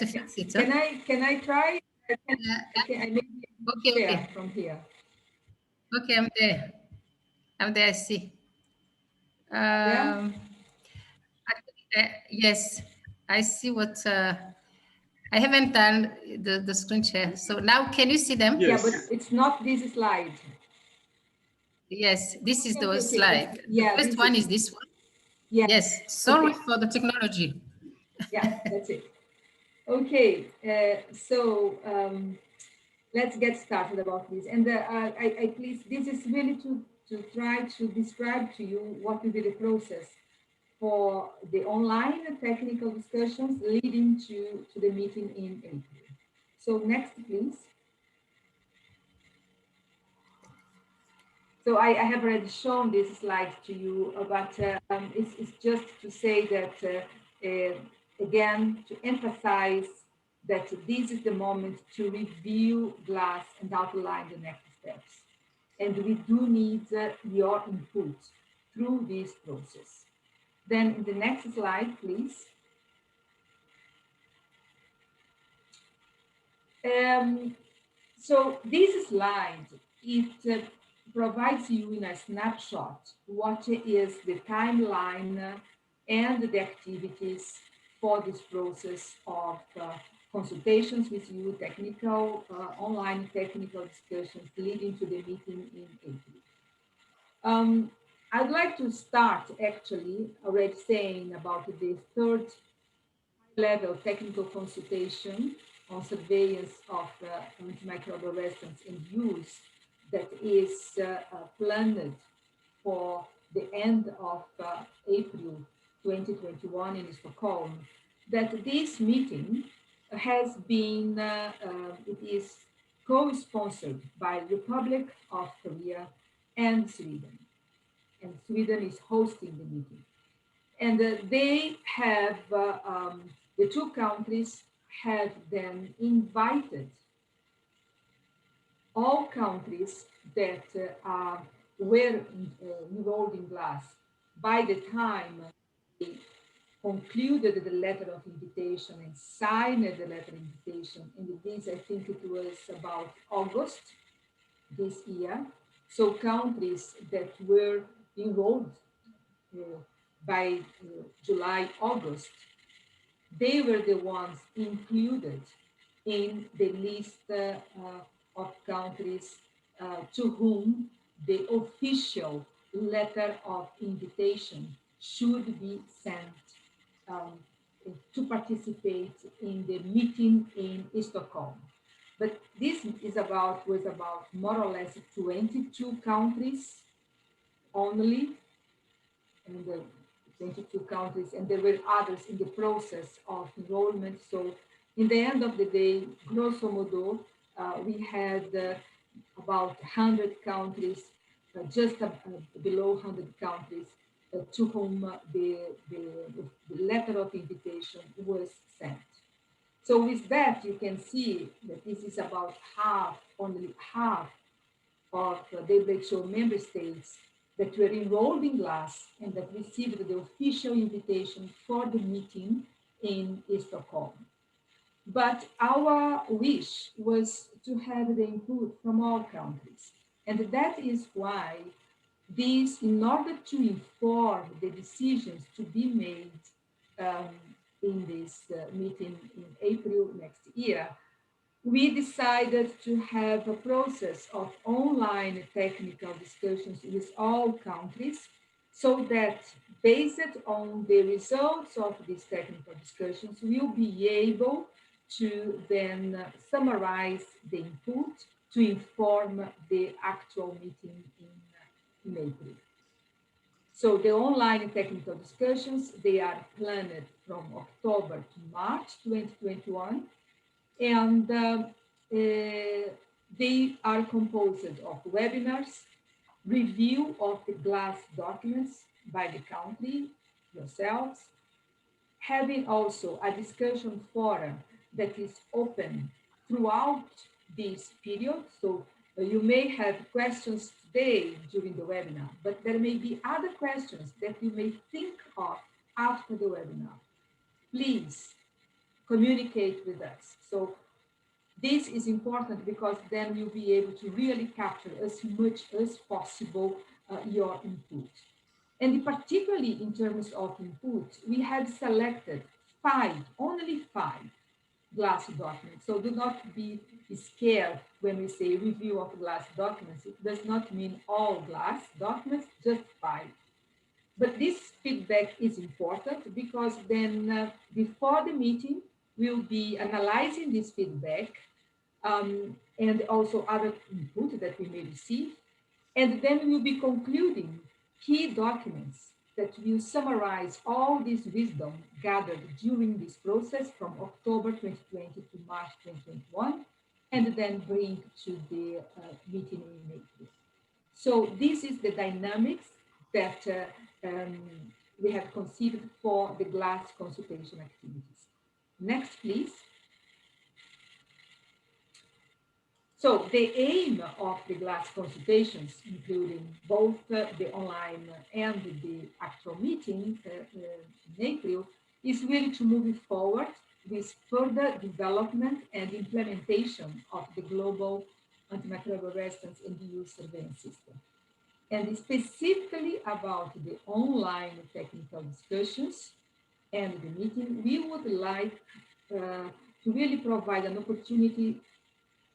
fix it. Can I try? I maybe okay. From here. Okay, I'm there. I see. Yes, I see what. I haven't done the screen share. So now, can you see them? Yes. Yeah, but it's not this slide. Yes, this is the slide. Yeah, the first one is this one. Yeah. Yes, sorry for the technology. Yeah, that's it. Okay, so let's get started about this. And I please, this is really to try to describe to you what will be the process for the online technical discussions leading to the meeting in April. So next, please. So I have already shown this slide to you, but it's just to say that, again, to emphasize that this is the moment to review GLASS and outline the next steps. And we do need your input through this process. Then in the next slide, please. So this slide, it provides you in a snapshot what is the timeline and the activities for this process of consultations with you, technical, online technical discussions leading to the meeting in April. I'd like to start actually already saying about the third level technical consultation on surveillance of antimicrobial resistance and use that is planned for the end of April 2021 in Stockholm, that this meeting has been, it is co-sponsored by Republic of Korea and Sweden. And Sweden is hosting the meeting. And they have, the two countries have then invited all countries that were enrolled in GLASS by the time they concluded the letter of invitation and signed the letter of invitation. And this, I think it was about August this year. So countries that were enrolled by July, August, they were the ones included in the list of countries to whom the official letter of invitation should be sent um, to participate in the meeting in Stockholm. But this was about more or less 22 countries only, in the 22 countries, and there were others in the process of enrollment. So in the end of the day, grosso modo, we had about 100 countries, just below 100 countries, to whom the letter of invitation was sent. So with that, you can see that this is about half, only half of the WHO member states that were enrolled in GLASS and that received the official invitation for the meeting in Stockholm. But our wish was to have the input from all countries. And that is why this, in order to inform the decisions to be made um, in this meeting in April next year, we decided to have a process of online technical discussions with all countries, so that based on the results of these technical discussions, we'll be able to then summarize the input to inform the actual meeting in April. So the online technical discussions, they are planned from October to March 2021. And they are composed of webinars, review of the GLASS documents by the country, yourselves, having also a discussion forum that is open throughout this period. So you may have questions today during the webinar, but there may be other questions that you may think of after the webinar. Please communicate with us. So this is important because then you'll be able to really capture as much as possible your input. And particularly in terms of input, we have selected only five GLASS documents. So do not be scared when we say review of GLASS documents. It does not mean all GLASS documents, just five. But this feedback is important because then before the meeting, we'll be analyzing this feedback and also other input that we may receive. And then we'll be concluding key documents that will summarize all this wisdom gathered during this process from October 2020 to March 2021, and then bring to the meeting in April. So this is the dynamics that we have conceived for the GLASS consultation activities. Next, please. So the aim of the GLASS consultations, including both the online and the actual meeting in April, is really to move forward with further development and implementation of the global antimicrobial resistance and EU surveillance system. And specifically about the online technical discussions and the meeting, we would like to really provide an opportunity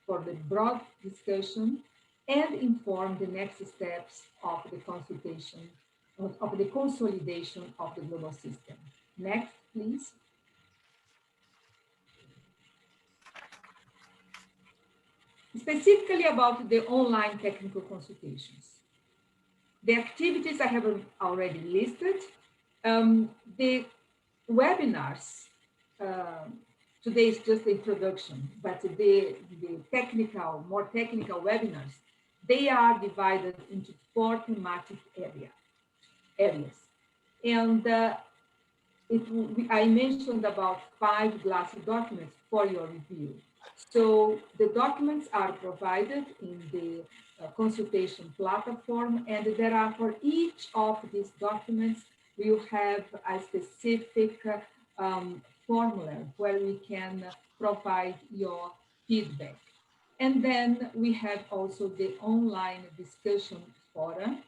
for the broad discussion and inform the next steps of the consultation, of the consolidation of the global system. Next, please. Specifically about the online technical consultations. The activities I have already listed. The webinars, today is just the introduction, but the more technical webinars, they are divided into 4 thematic areas. And I mentioned about 5 GLASS documents for your review. So the documents are provided in the consultation platform, and there are, for each of these documents, we have a specific formula where we can provide your feedback. And then we have also the online discussion forum,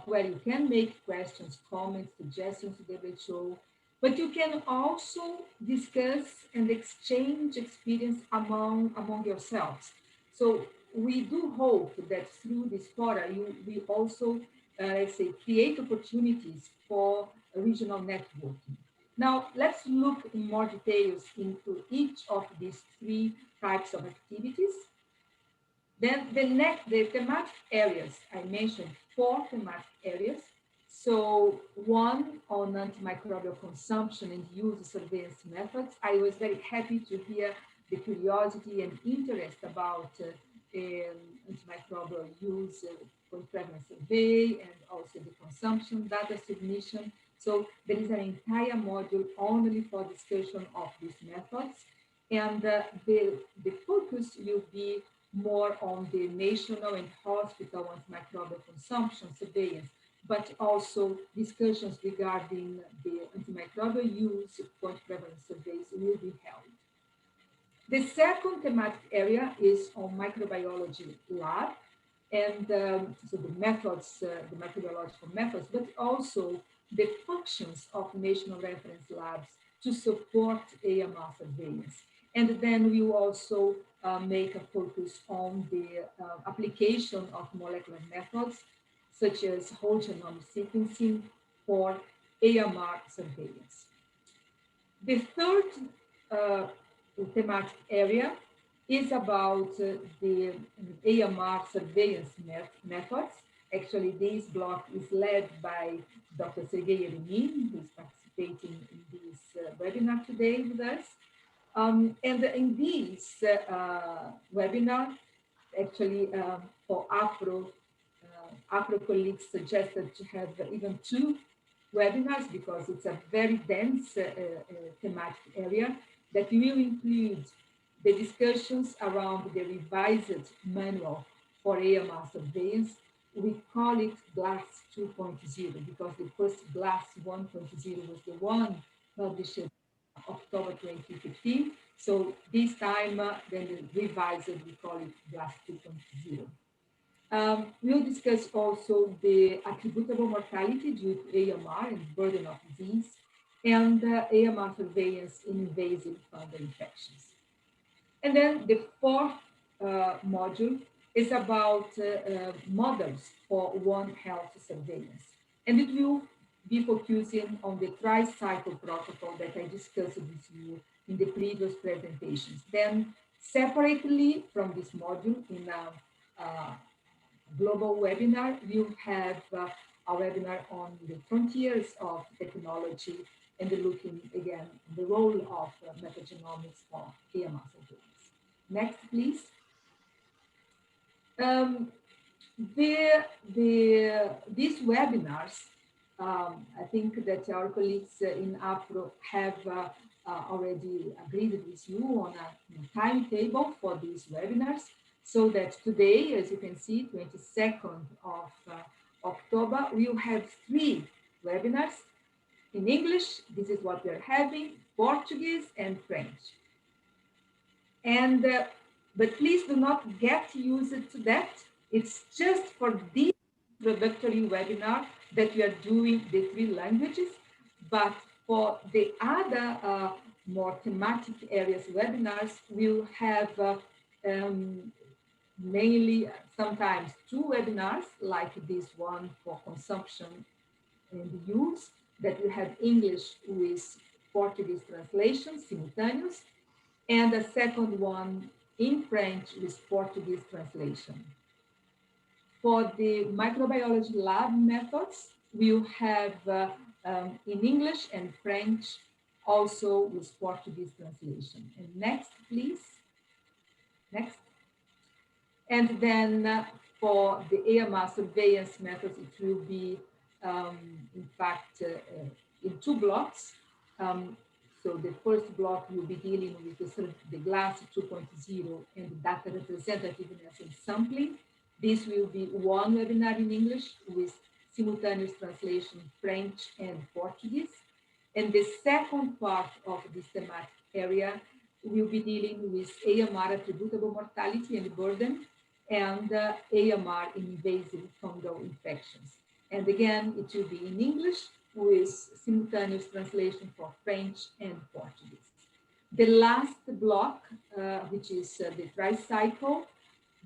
where you can make questions, comments, suggestions to the WHO, but you can also discuss and exchange experience among yourselves. So we do hope that through this forum, you will also let's say, create opportunities for regional networking. Now, let's look in more details into each of these three types of activities. Then the thematic areas, I mentioned 4 thematic areas. So one on antimicrobial consumption and use surveillance methods. I was very happy to hear the curiosity and interest about antimicrobial use for prevalence survey and also the consumption data submission. So there is an entire module only for discussion of these methods. And the focus will be more on the national and hospital antimicrobial consumption surveillance, but also discussions regarding the antimicrobial use point prevalence surveys will be held. The second thematic area is on microbiology lab, and so the methods, the microbiological methods, but also the functions of national reference labs to support AMR surveillance. And then we will also make a focus on the application of molecular methods, such as whole genome sequencing for AMR surveillance. The third thematic area is about the AMR surveillance methods. Actually, this block is led by Dr. Sergei Yeremin, who is participating in this webinar today with us. And in this webinar, actually for AFRO colleagues suggested to have even 2 webinars because it's a very dense thematic area that will include the discussions around the revised manual for AMR surveillance. We call it GLASS 2.0 because the first GLASS 1.0 was the one published in October 2015. So this time, then the revised, we call it GLASS 2.0. We'll discuss also the attributable mortality due to AMR and burden of disease, and AMR surveillance in invasive fungal infections. And then the fourth module is about models for One Health surveillance. And it will be focusing on the tri-cycle protocol that I discussed with you in the previous presentations. Then separately from this module in a global webinar, you have a webinar on the frontiers of technology and looking again the role of metagenomics for AMR surveillance. Next, please. These webinars, I think that our colleagues in AFRO have already agreed with you on a timetable for these webinars, so that today, as you can see, 22nd of October, we will have 3 webinars. In English, this is what we're having, Portuguese and French. And, but please do not get used to that. It's just for this introductory webinar that we are doing the 3 languages, but for the other more thematic areas webinars, we'll have mainly sometimes 2 webinars like this one for consumption and use, that we have English with Portuguese translation, simultaneous, and a second one in French with Portuguese translation. For the microbiology lab methods, we'll have in English and French, also with Portuguese translation. And next, please. Next. And then for the AMR surveillance methods, it will be, in fact, in 2 blocks. So the first block will be dealing with the GLASS 2.0 and data representativeness and sampling. This will be 1 webinar in English with simultaneous translation French and Portuguese. And the second part of this thematic area will be dealing with AMR attributable mortality and burden, and AMR in invasive fungal infections. And again, it will be in English with simultaneous translation for French and Portuguese. The last block, which is the tri-cycle,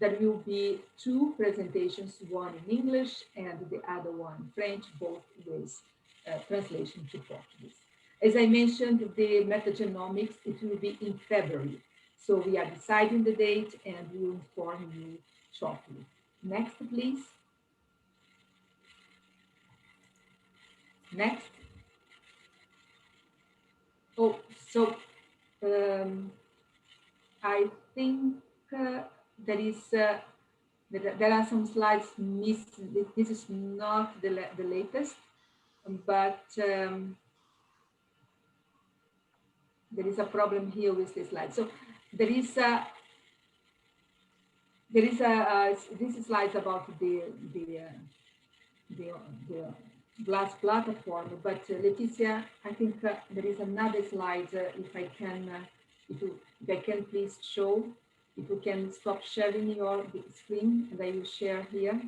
there will be two presentations, one in English and the other one in French, both with translation to Portuguese. As I mentioned, the metagenomics, it will be in February. So we are deciding the date and we will inform you shortly. Next, please. Next. Oh, so I think there are some slides missing. This is not the latest, but there is a problem here with this slide. So this slide about the glass platform, but Leticia, I think there is another slide. If I can please show, if you can stop sharing your screen, and I will share here.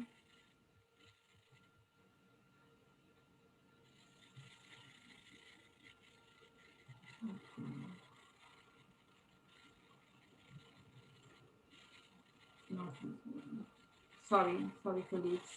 Sorry, colleagues.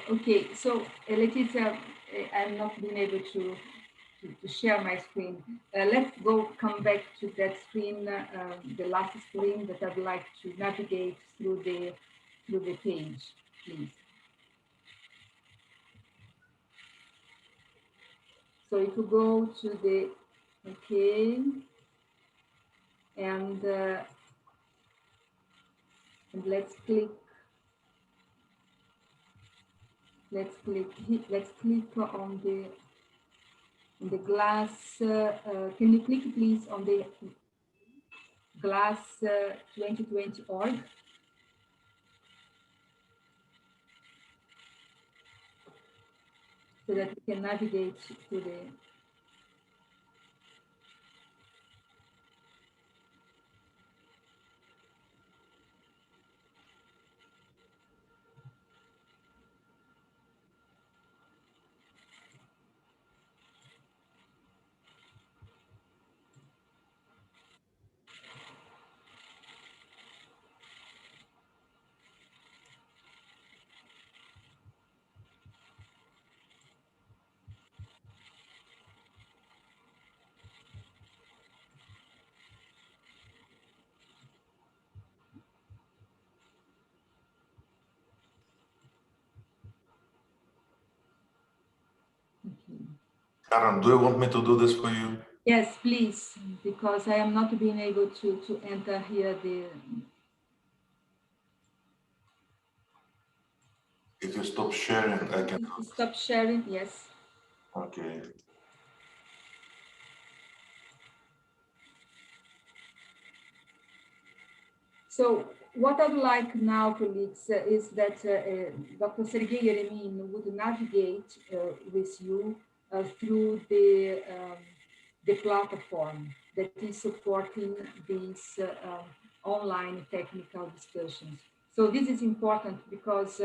Okay, so Leticia, I'm not being able to share my screen. Let's come back to that screen, the last screen that I'd like to navigate through the page, please. So if you go to the, okay, and let's click on the glass. Can you click please on the glass 2020 org? So that we can navigate to the Karen, do you want me to do this for you? Yes, please, because I am not being able to enter here the. If you stop sharing, I can. Stop sharing, yes. Okay. So what I'd like now, colleagues, is that Dr. Sergei Yeremin would navigate with you through the platform that is supporting these online technical discussions. So this is important because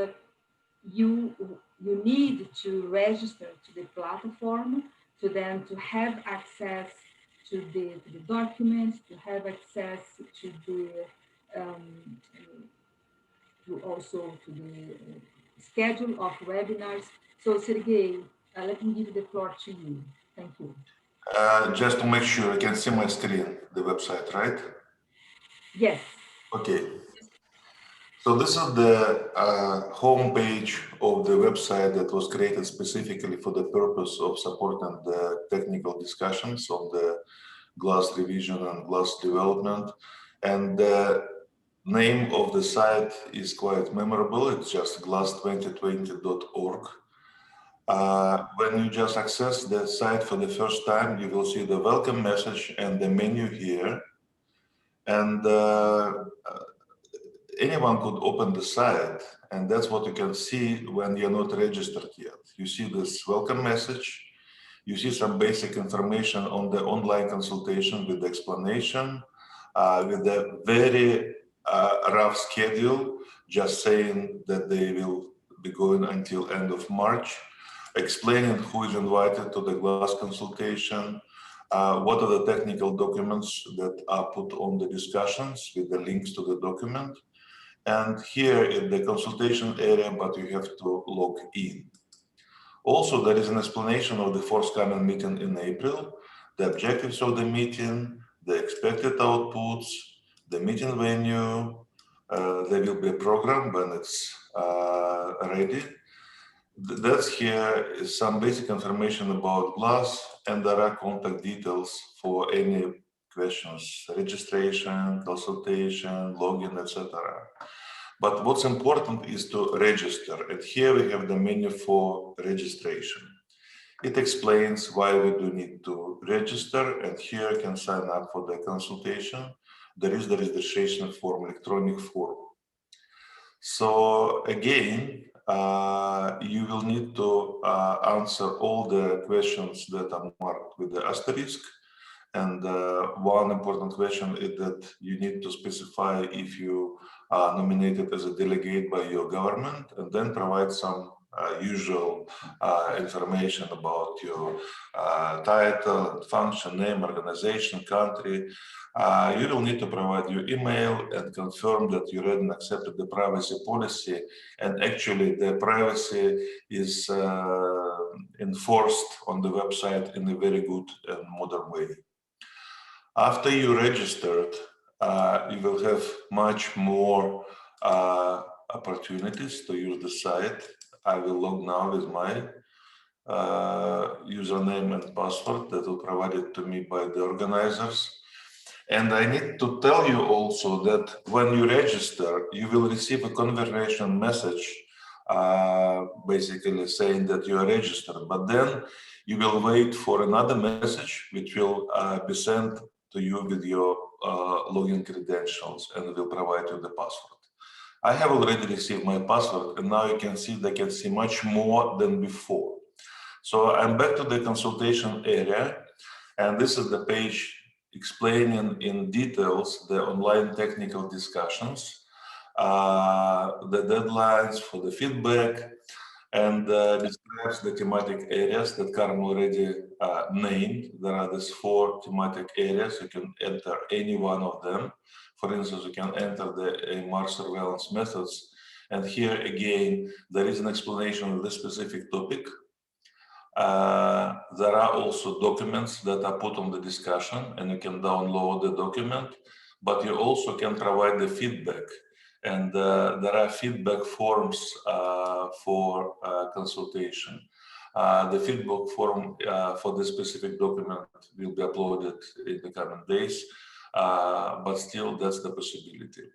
you need to register to the platform to then to have access to the documents, to have access to the to the schedule of webinars. So Sergey, let me give the floor to you. Thank you. Just to make sure I can see my screen, the website, right? Yes. Okay. So this is the home page of the website that was created specifically for the purpose of supporting the technical discussions of the GLASS revision and GLASS development. And the name of the site is quite memorable. It's just glass2020.org. When you just access the site for the first time, you will see the welcome message and the menu here. And anyone could open the site, and that's what you can see when you're not registered yet. You see this welcome message. You see some basic information on the online consultation with the explanation, with the very rough schedule, just saying that they will be going until end of March, explaining who is invited to the GLASS consultation, what are the technical documents that are put on the discussions with the links to the document. And here in the consultation area, but you have to log in. Also, there is an explanation of the forthcoming meeting in April, the objectives of the meeting, the expected outputs, the meeting venue. There will be a program when it's ready. That's here is some basic information about GLASS, and there are contact details for any questions, registration, consultation, login, etc. But what's important is to register. And here we have the menu for registration. It explains why we do need to register, and here you can sign up for the consultation. There is the registration form, electronic form. So again, you will need to answer all the questions that are marked with the asterisk. And one important question is that you need to specify if you are nominated as a delegate by your government, and then provide some usual information about your title, function, name, organization, country. You will need to provide your email and confirm that you read and accepted the privacy policy. And actually, the privacy is enforced on the website in a very good and modern way. After you registered, you will have much more opportunities to use the site. I will log now with my username and password that will provided to me by the organizers. And I need to tell you also that when you register, you will receive a confirmation message, basically saying that you are registered. But then you will wait for another message, which will be sent to you with your login credentials, and it will provide you the password. I have already received my password, and now you can see they can see much more than before. So I'm back to the consultation area, and this is the page explaining in details the online technical discussions, the deadlines for the feedback, and describes the thematic areas that Karen already named. There are these 4 thematic areas. You can enter any one of them. For instance, you can enter the AMR surveillance methods. And here again, there is an explanation of the specific topic. There are also documents that are put on the discussion, and you can download the document, but you also can provide the feedback. And there are feedback forms for consultation. The feedback form for this specific document will be uploaded in the coming days, but still that's the possibility.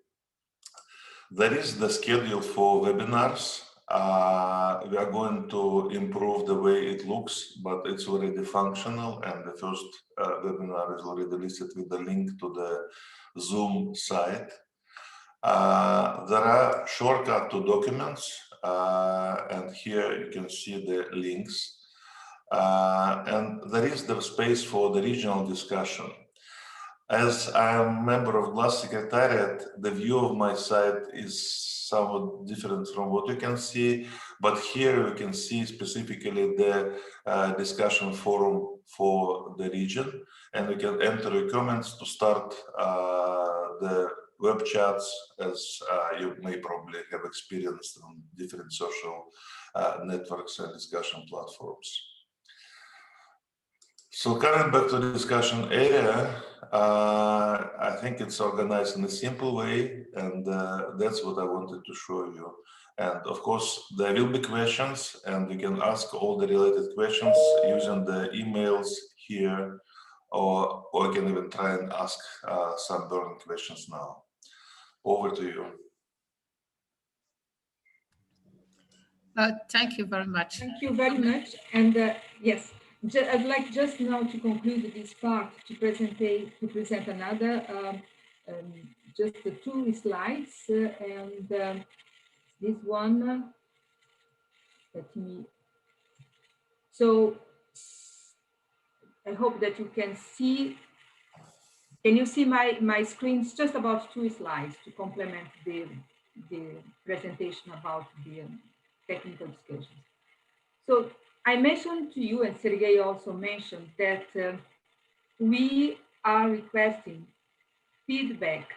There is the schedule for webinars. We are going to improve the way it looks, but it's already functional, and the first webinar is already listed with the link to the Zoom site. There are shortcuts to documents, and here you can see the links. And there is the space for the regional discussion. As I am a member of GLASS Secretariat, the view of my site is somewhat different from what you can see, but here you can see specifically the discussion forum for the region, and you can enter your comments to start the web chats, as you may probably have experienced on different social networks and discussion platforms. So coming back to the discussion area, I think it's organized in a simple way, and that's what I wanted to show you. And of course, there will be questions, and you can ask all the related questions using the emails here, or you can even try and ask some burning questions now. Over to you. Thank you very much. Thank you very much. And yes, I'd like just now to conclude this part to present another, just the 2 slides, and this one. Let me. So I hope that you can see. Can you see my screen? It's just about 2 slides to complement the presentation about the technical discussions. So I mentioned to you, and Sergey also mentioned, that we are requesting feedback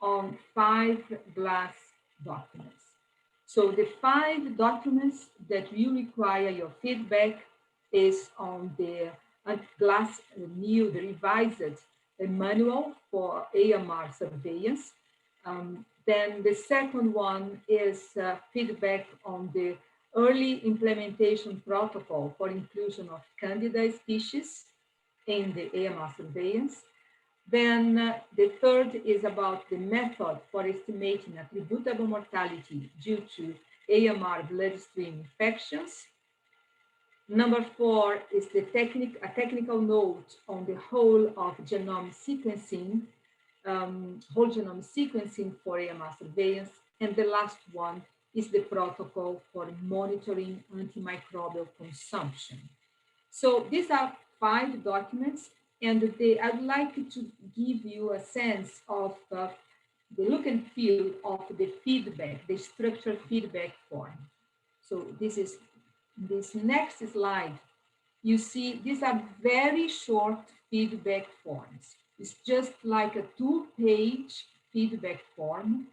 on 5 GLASS documents. So the 5 documents that we require your feedback is on the GLASS the revised manual for AMR surveillance. Then the second one is feedback on the early implementation protocol for inclusion of Candida species in the AMR surveillance. Then the third is about the method for estimating attributable mortality due to AMR bloodstream infections. Number 4 is a technical note on the whole of genome sequencing, whole genome sequencing for AMR surveillance. And the last one is the protocol for monitoring antimicrobial consumption. So these are 5 documents, and I'd like to give you a sense of the look and feel of the feedback, the structured feedback form. So this is this next slide. You see, these are very short feedback forms. It's just like a 2-page feedback form.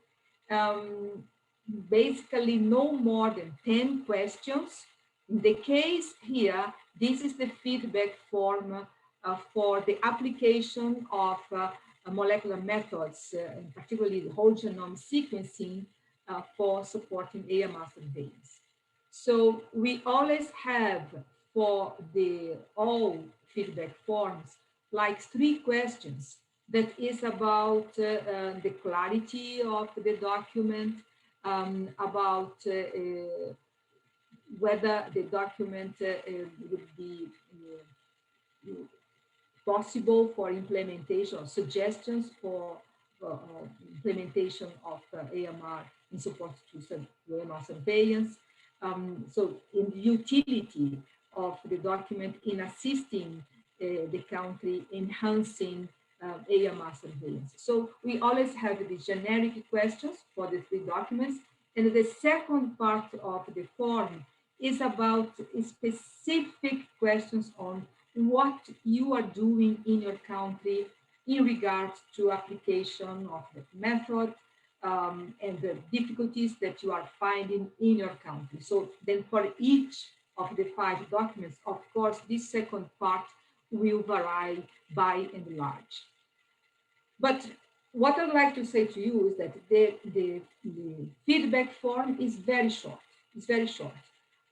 Basically, no more than 10 questions. In the case here, this is the feedback form for the application of molecular methods, particularly the whole genome sequencing for supporting AMR surveillance. So we always have for all feedback forms, like 3 questions that is about the clarity of the document, about whether the document would be possible for implementation or suggestions for implementation of AMR in support to AMR surveillance. So in the utility of the document in assisting the country enhancing AMR surveillance. So we always have the generic questions for the 3 documents. And the second part of the form is about specific questions on what you are doing in your country in regards to application of the method and the difficulties that you are finding in your country. So then for each of the 5 documents, of course, this second part will vary by and large. But what I'd like to say to you is that the feedback form is very short. It's very short,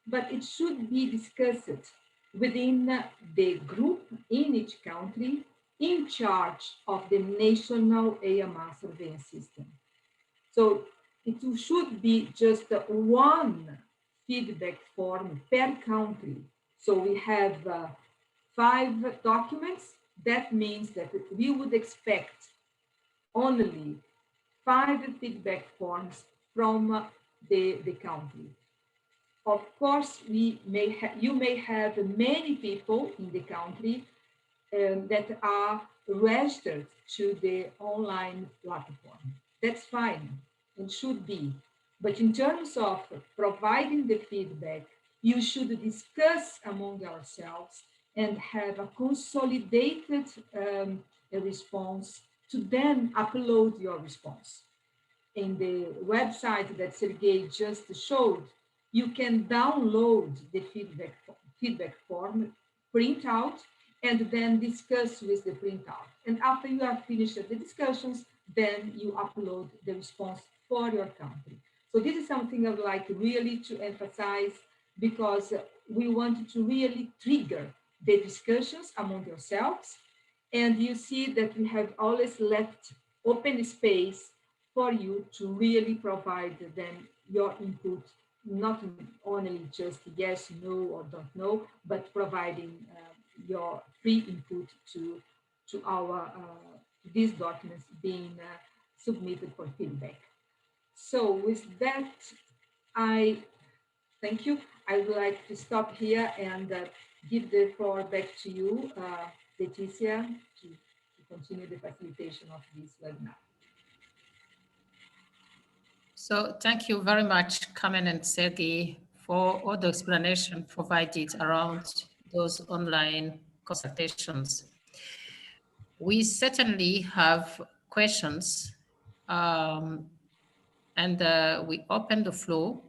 but it should be discussed within the group in each country in charge of the national AMR surveillance system. So it should be just 1 feedback form per country. So we have 5 documents. That means that we would expect only 5 feedback forms from the country. Of course, you may have many people in the country that are registered to the online platform. That's fine and should be. But in terms of providing the feedback, you should discuss among yourselves and have a consolidated response to then upload your response. In the website that Sergey just showed, you can download the feedback form, print out, and then discuss with the printout. And after you have finished the discussions, then you upload the response for your country. So this is something I would like really to emphasize, because we want to really trigger the discussions among yourselves. And you see that we have always left open space for you to really provide them your input, not only just yes, no, or don't know, but providing your free input to our these documents being submitted for feedback. So with that, I thank you. I would like to stop here and give the floor back to you, Leticia, to continue the facilitation of this webinar. So thank you very much, Carmen and Sergey, for all the explanation provided around those online consultations. We certainly have questions, and we open the floor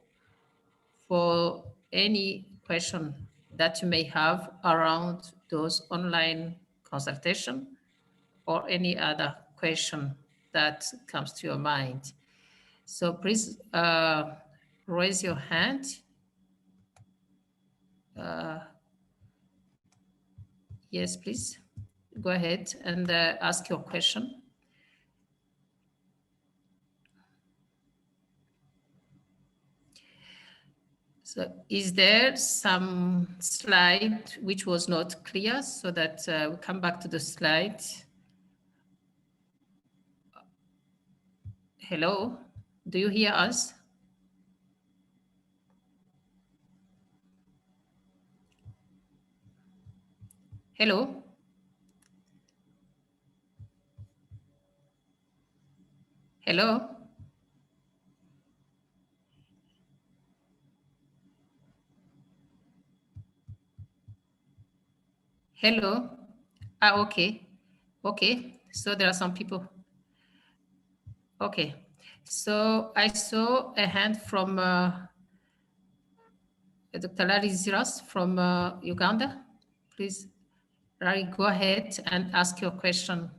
for any question that you may have around those online consultation or any other question that comes to your mind. So please raise your hand. Yes, please. Go ahead and ask your question. So is there some slide which was not clear, so that we come back to the slide? Hello, do you hear us? Hello? Hello? Hello? Ah, okay. Okay, so there are some people. Okay, so I saw a hand from Dr. Larry Ziras from Uganda. Please, Larry, go ahead and ask your question.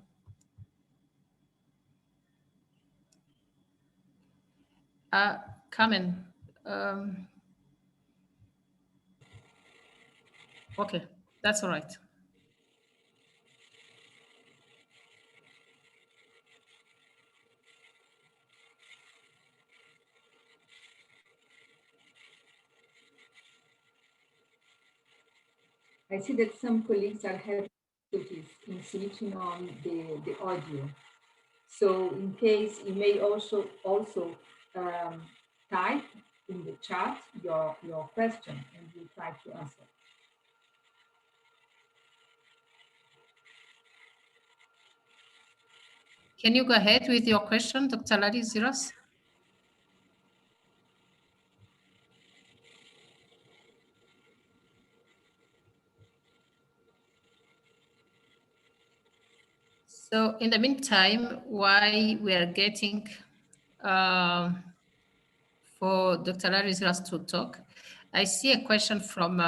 Carmen. Okay, that's all right. I see that some colleagues are having difficulties in switching on the audio. So in case, you may also type in the chat your question, and we'll try to answer. Can you go ahead with your question, Dr. Larry Ziras? So in the meantime, while we are getting for Dr. Larry Ziras to talk, I see a question from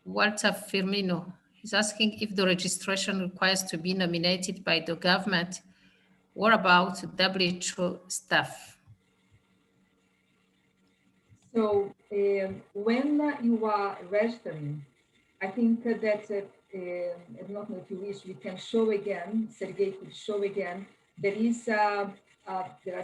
Walter Firmino. He's asking if the registration requires to be nominated by the government. What about WHO staff? So when you are registering, I think that, I don't know if you wish, we can show again, Sergey could show again, there are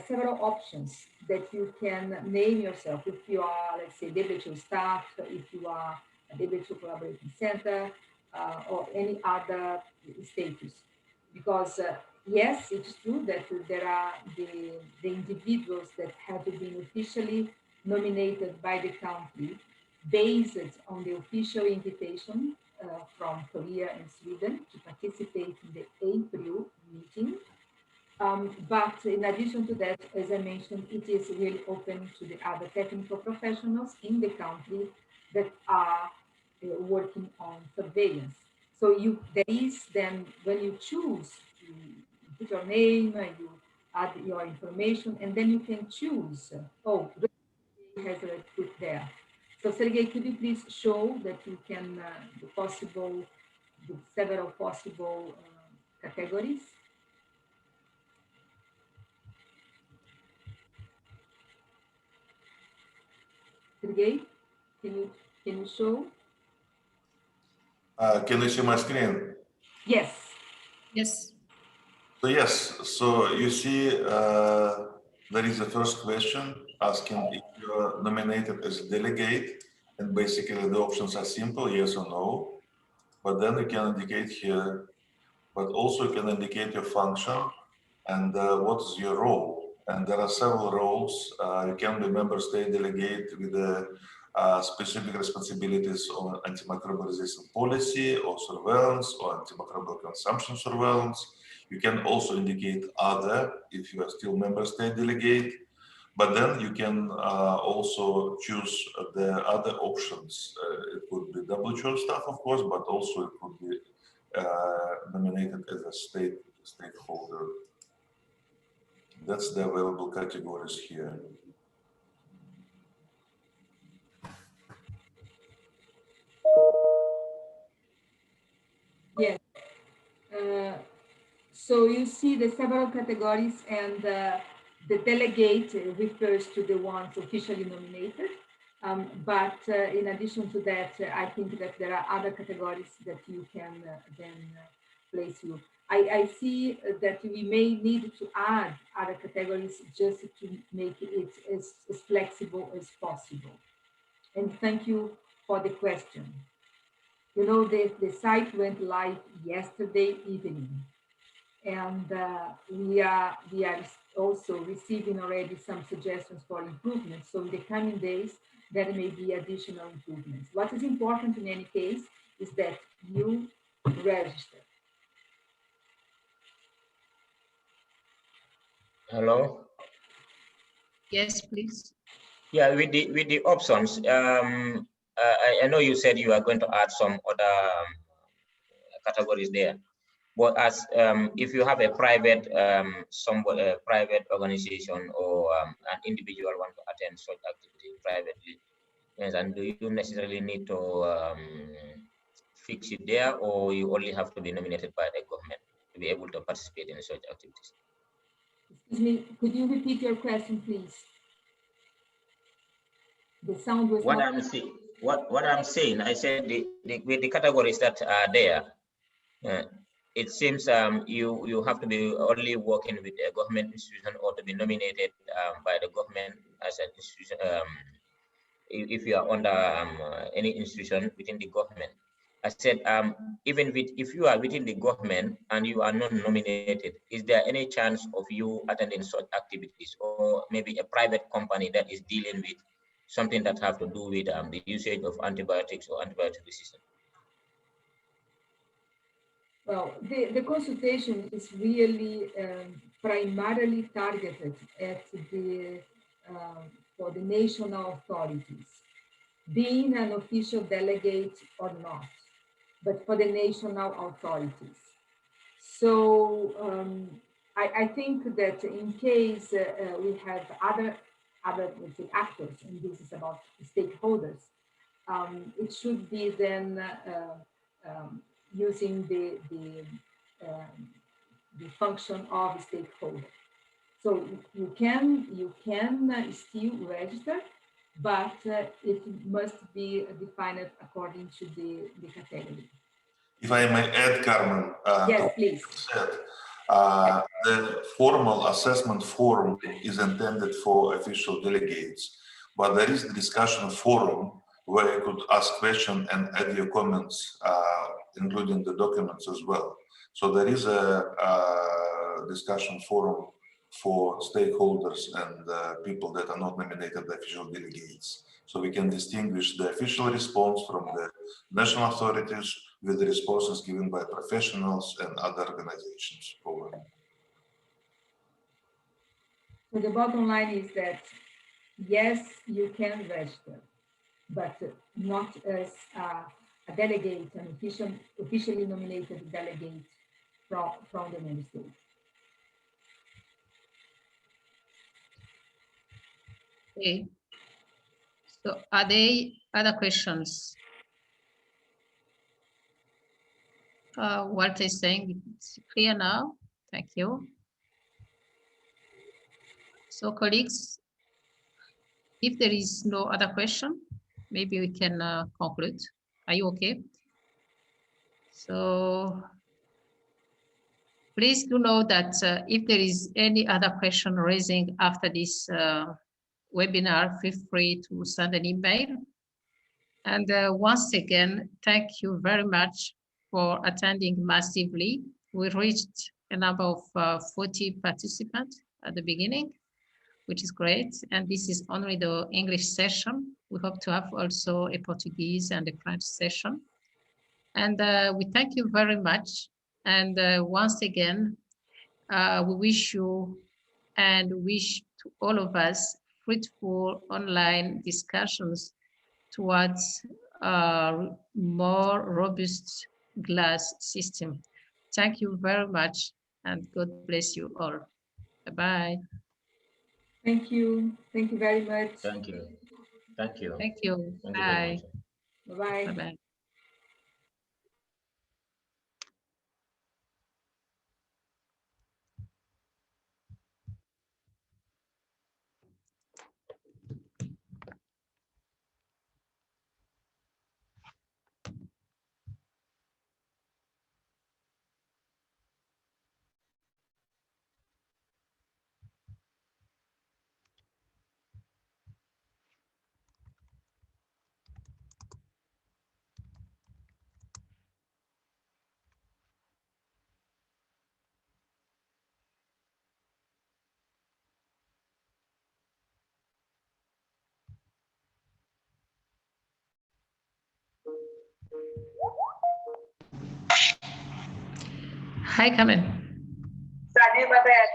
several options that you can name yourself. If you are, let's say, WHO staff, if you are a WHO collaborating center, or any other status. Because yes, it's true that there are the individuals that have been officially nominated by the country based on the official invitation from Korea and Sweden to participate in the April meeting. But in addition to that, as I mentioned, it is really open to the other technical professionals in the country that are working on surveillance. So there is then, when you choose, you put your name, you add your information, and then you can choose, has already put there. So Sergey, could you please show that you can, the several possible categories? Sergey, can you show? Can you see my screen? Yes. Yes. So yes, so you see there is a first question asking if you are nominated as a delegate, and basically the options are simple, yes or no. But then you can indicate here, but also you can indicate your function and what is your role. And there are several roles. You can be member state delegate with specific responsibilities on antimicrobial resistant policy or surveillance or antimicrobial consumption surveillance. You can also indicate other if you are still member state delegate. But then you can also choose the other options. It could be WHO staff, of course, but also it could be nominated as a stakeholder. That's the available categories here. Yes. So you see the several categories, and the delegate refers to the ones officially nominated. But in addition to that, I think that there are other categories that you can then place you. I see that we may need to add other categories just to make it as flexible as possible. And thank you for the question. You know, the site went live yesterday evening, and we are also receiving already some suggestions for improvements. So in the coming days, there may be additional improvements. What is important in any case is that you register. Hello. Yes, please. Yeah, with the options, I know you said you are going to add some other categories there, but as if you have a private private organization or an individual want to attend such activity privately, yes, and do you necessarily need to fix it there, or you only have to be nominated by the government to be able to participate in such activities? Excuse me, could you repeat your question, please? The sound was What not... I'm saying, I said with the categories that are there, it seems you have to be only working with a government institution or to be nominated by the government as an institution. If you are under any institution within the government, I said even if you are within the government and you are not nominated, is there any chance of you attending such activities, or maybe a private company that is dealing with something that have to do with the usage of antibiotics or antibiotic resistance? Well, the consultation is really primarily targeted at for the national authorities, being an official delegate or not, but for the national authorities. So I think that in case we have other let's say, actors, and this is about stakeholders, it should be then using the function of stakeholder. So you can still register, but it must be defined according to the category. If I may add, Carmen, Yes, please. The formal assessment forum is intended for official delegates, but there is the discussion forum where you could ask questions and add your comments, including the documents as well. So there is a discussion forum for stakeholders and people that are not nominated official delegates. So we can distinguish the official response from the national authorities with the responses given by professionals and other organizations. Over. So the bottom line is that, yes, you can register, but not as a delegate, an officially nominated delegate from the member state. Okay. So are there other questions? Walter is saying it's clear now. Thank you. So colleagues, if there is no other question, maybe we can conclude. Are you okay? So please do know that if there is any other question raising after this webinar, feel free to send an email. And once again, thank you very much for attending massively. We reached a number of 40 participants at the beginning, which is great. And this is only the English session. We hope to have also a Portuguese and a French session. And we thank you very much. And once again, we wish you and wish to all of us fruitful online discussions towards a more robust glass system. Thank you very much and God bless you all. Bye-bye. Thank you. Thank you very much. Thank you. Thank you. Thank you. Thank you very Bye. much. Bye-bye. Bye-bye. Hi, Carmen. Salut, ma belle.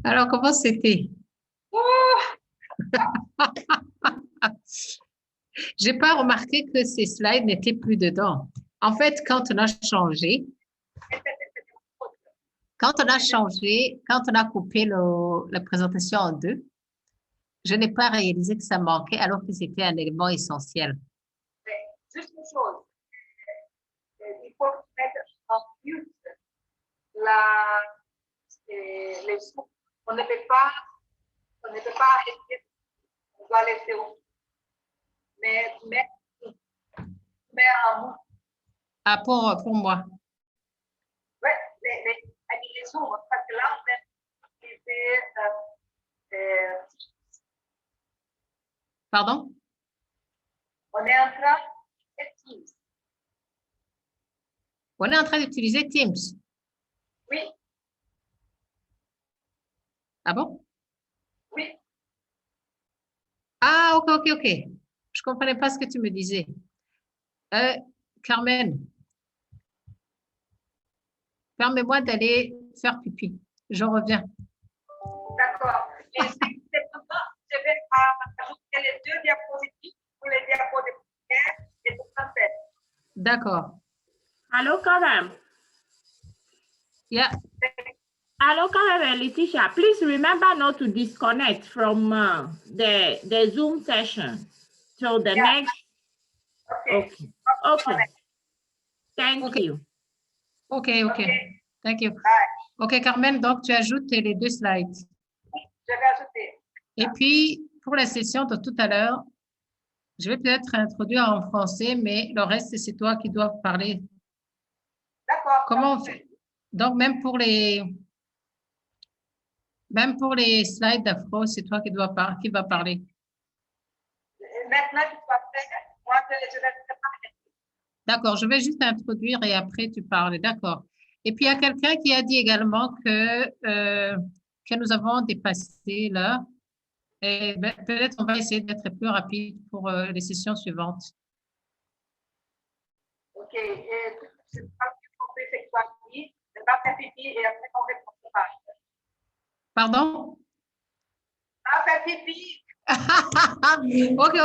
Alors, comment c'était? J'ai pas remarqué que ces slides n'étaient plus dedans. En fait, quand on a changé, quand on a coupé la présentation en deux, je n'ai pas réalisé que ça manquait alors que c'était un élément essentiel. Juste une chose. Il faut mettre en mute les sons. On ne peut pas arrêter. On doit laisser mais en mute. Ah, pour moi. Oui, les sons, parce que là, on est Pardon? on est en train de Teams. On est en train d'utiliser Teams. Oui, Ah bon? oui. Ah, ok. Je comprenais pas ce que tu me disais. Carmen, permets-moi d'aller faire pipi. Je reviens. D'accord. Et cependant, je vais ajouter les deux diapositives pour les diapositives et tout ça fait. D'accord. Hello, Karen. Yeah. Hello, Karen, Letitia. Please remember not to disconnect from the Zoom session. So the next. Okay. Okay. Thank you. Okay. Thank you. Bye. Ok, Carmen, donc tu ajoutes les deux slides. Je vais ajouter. Et puis, pour la session de tout à l'heure, je vais peut-être introduire en français, mais le reste, c'est toi qui dois parler. D'accord. Comment on fait? Donc, même pour les slides d'Afro, c'est toi qui va parler. Maintenant, tu vas faire. Moi, je vais te parler. D'accord, je vais juste introduire et après tu parles. D'accord. Et puis, il y a quelqu'un qui a dit également que nous avons dépassé là. Et peut-être on va essayer d'être plus rapide pour les sessions suivantes. OK. Et je pense qu'il faut que c'est toi qui va faire pipi et après on répond pas. Pardon? Va faire pipi. Ok.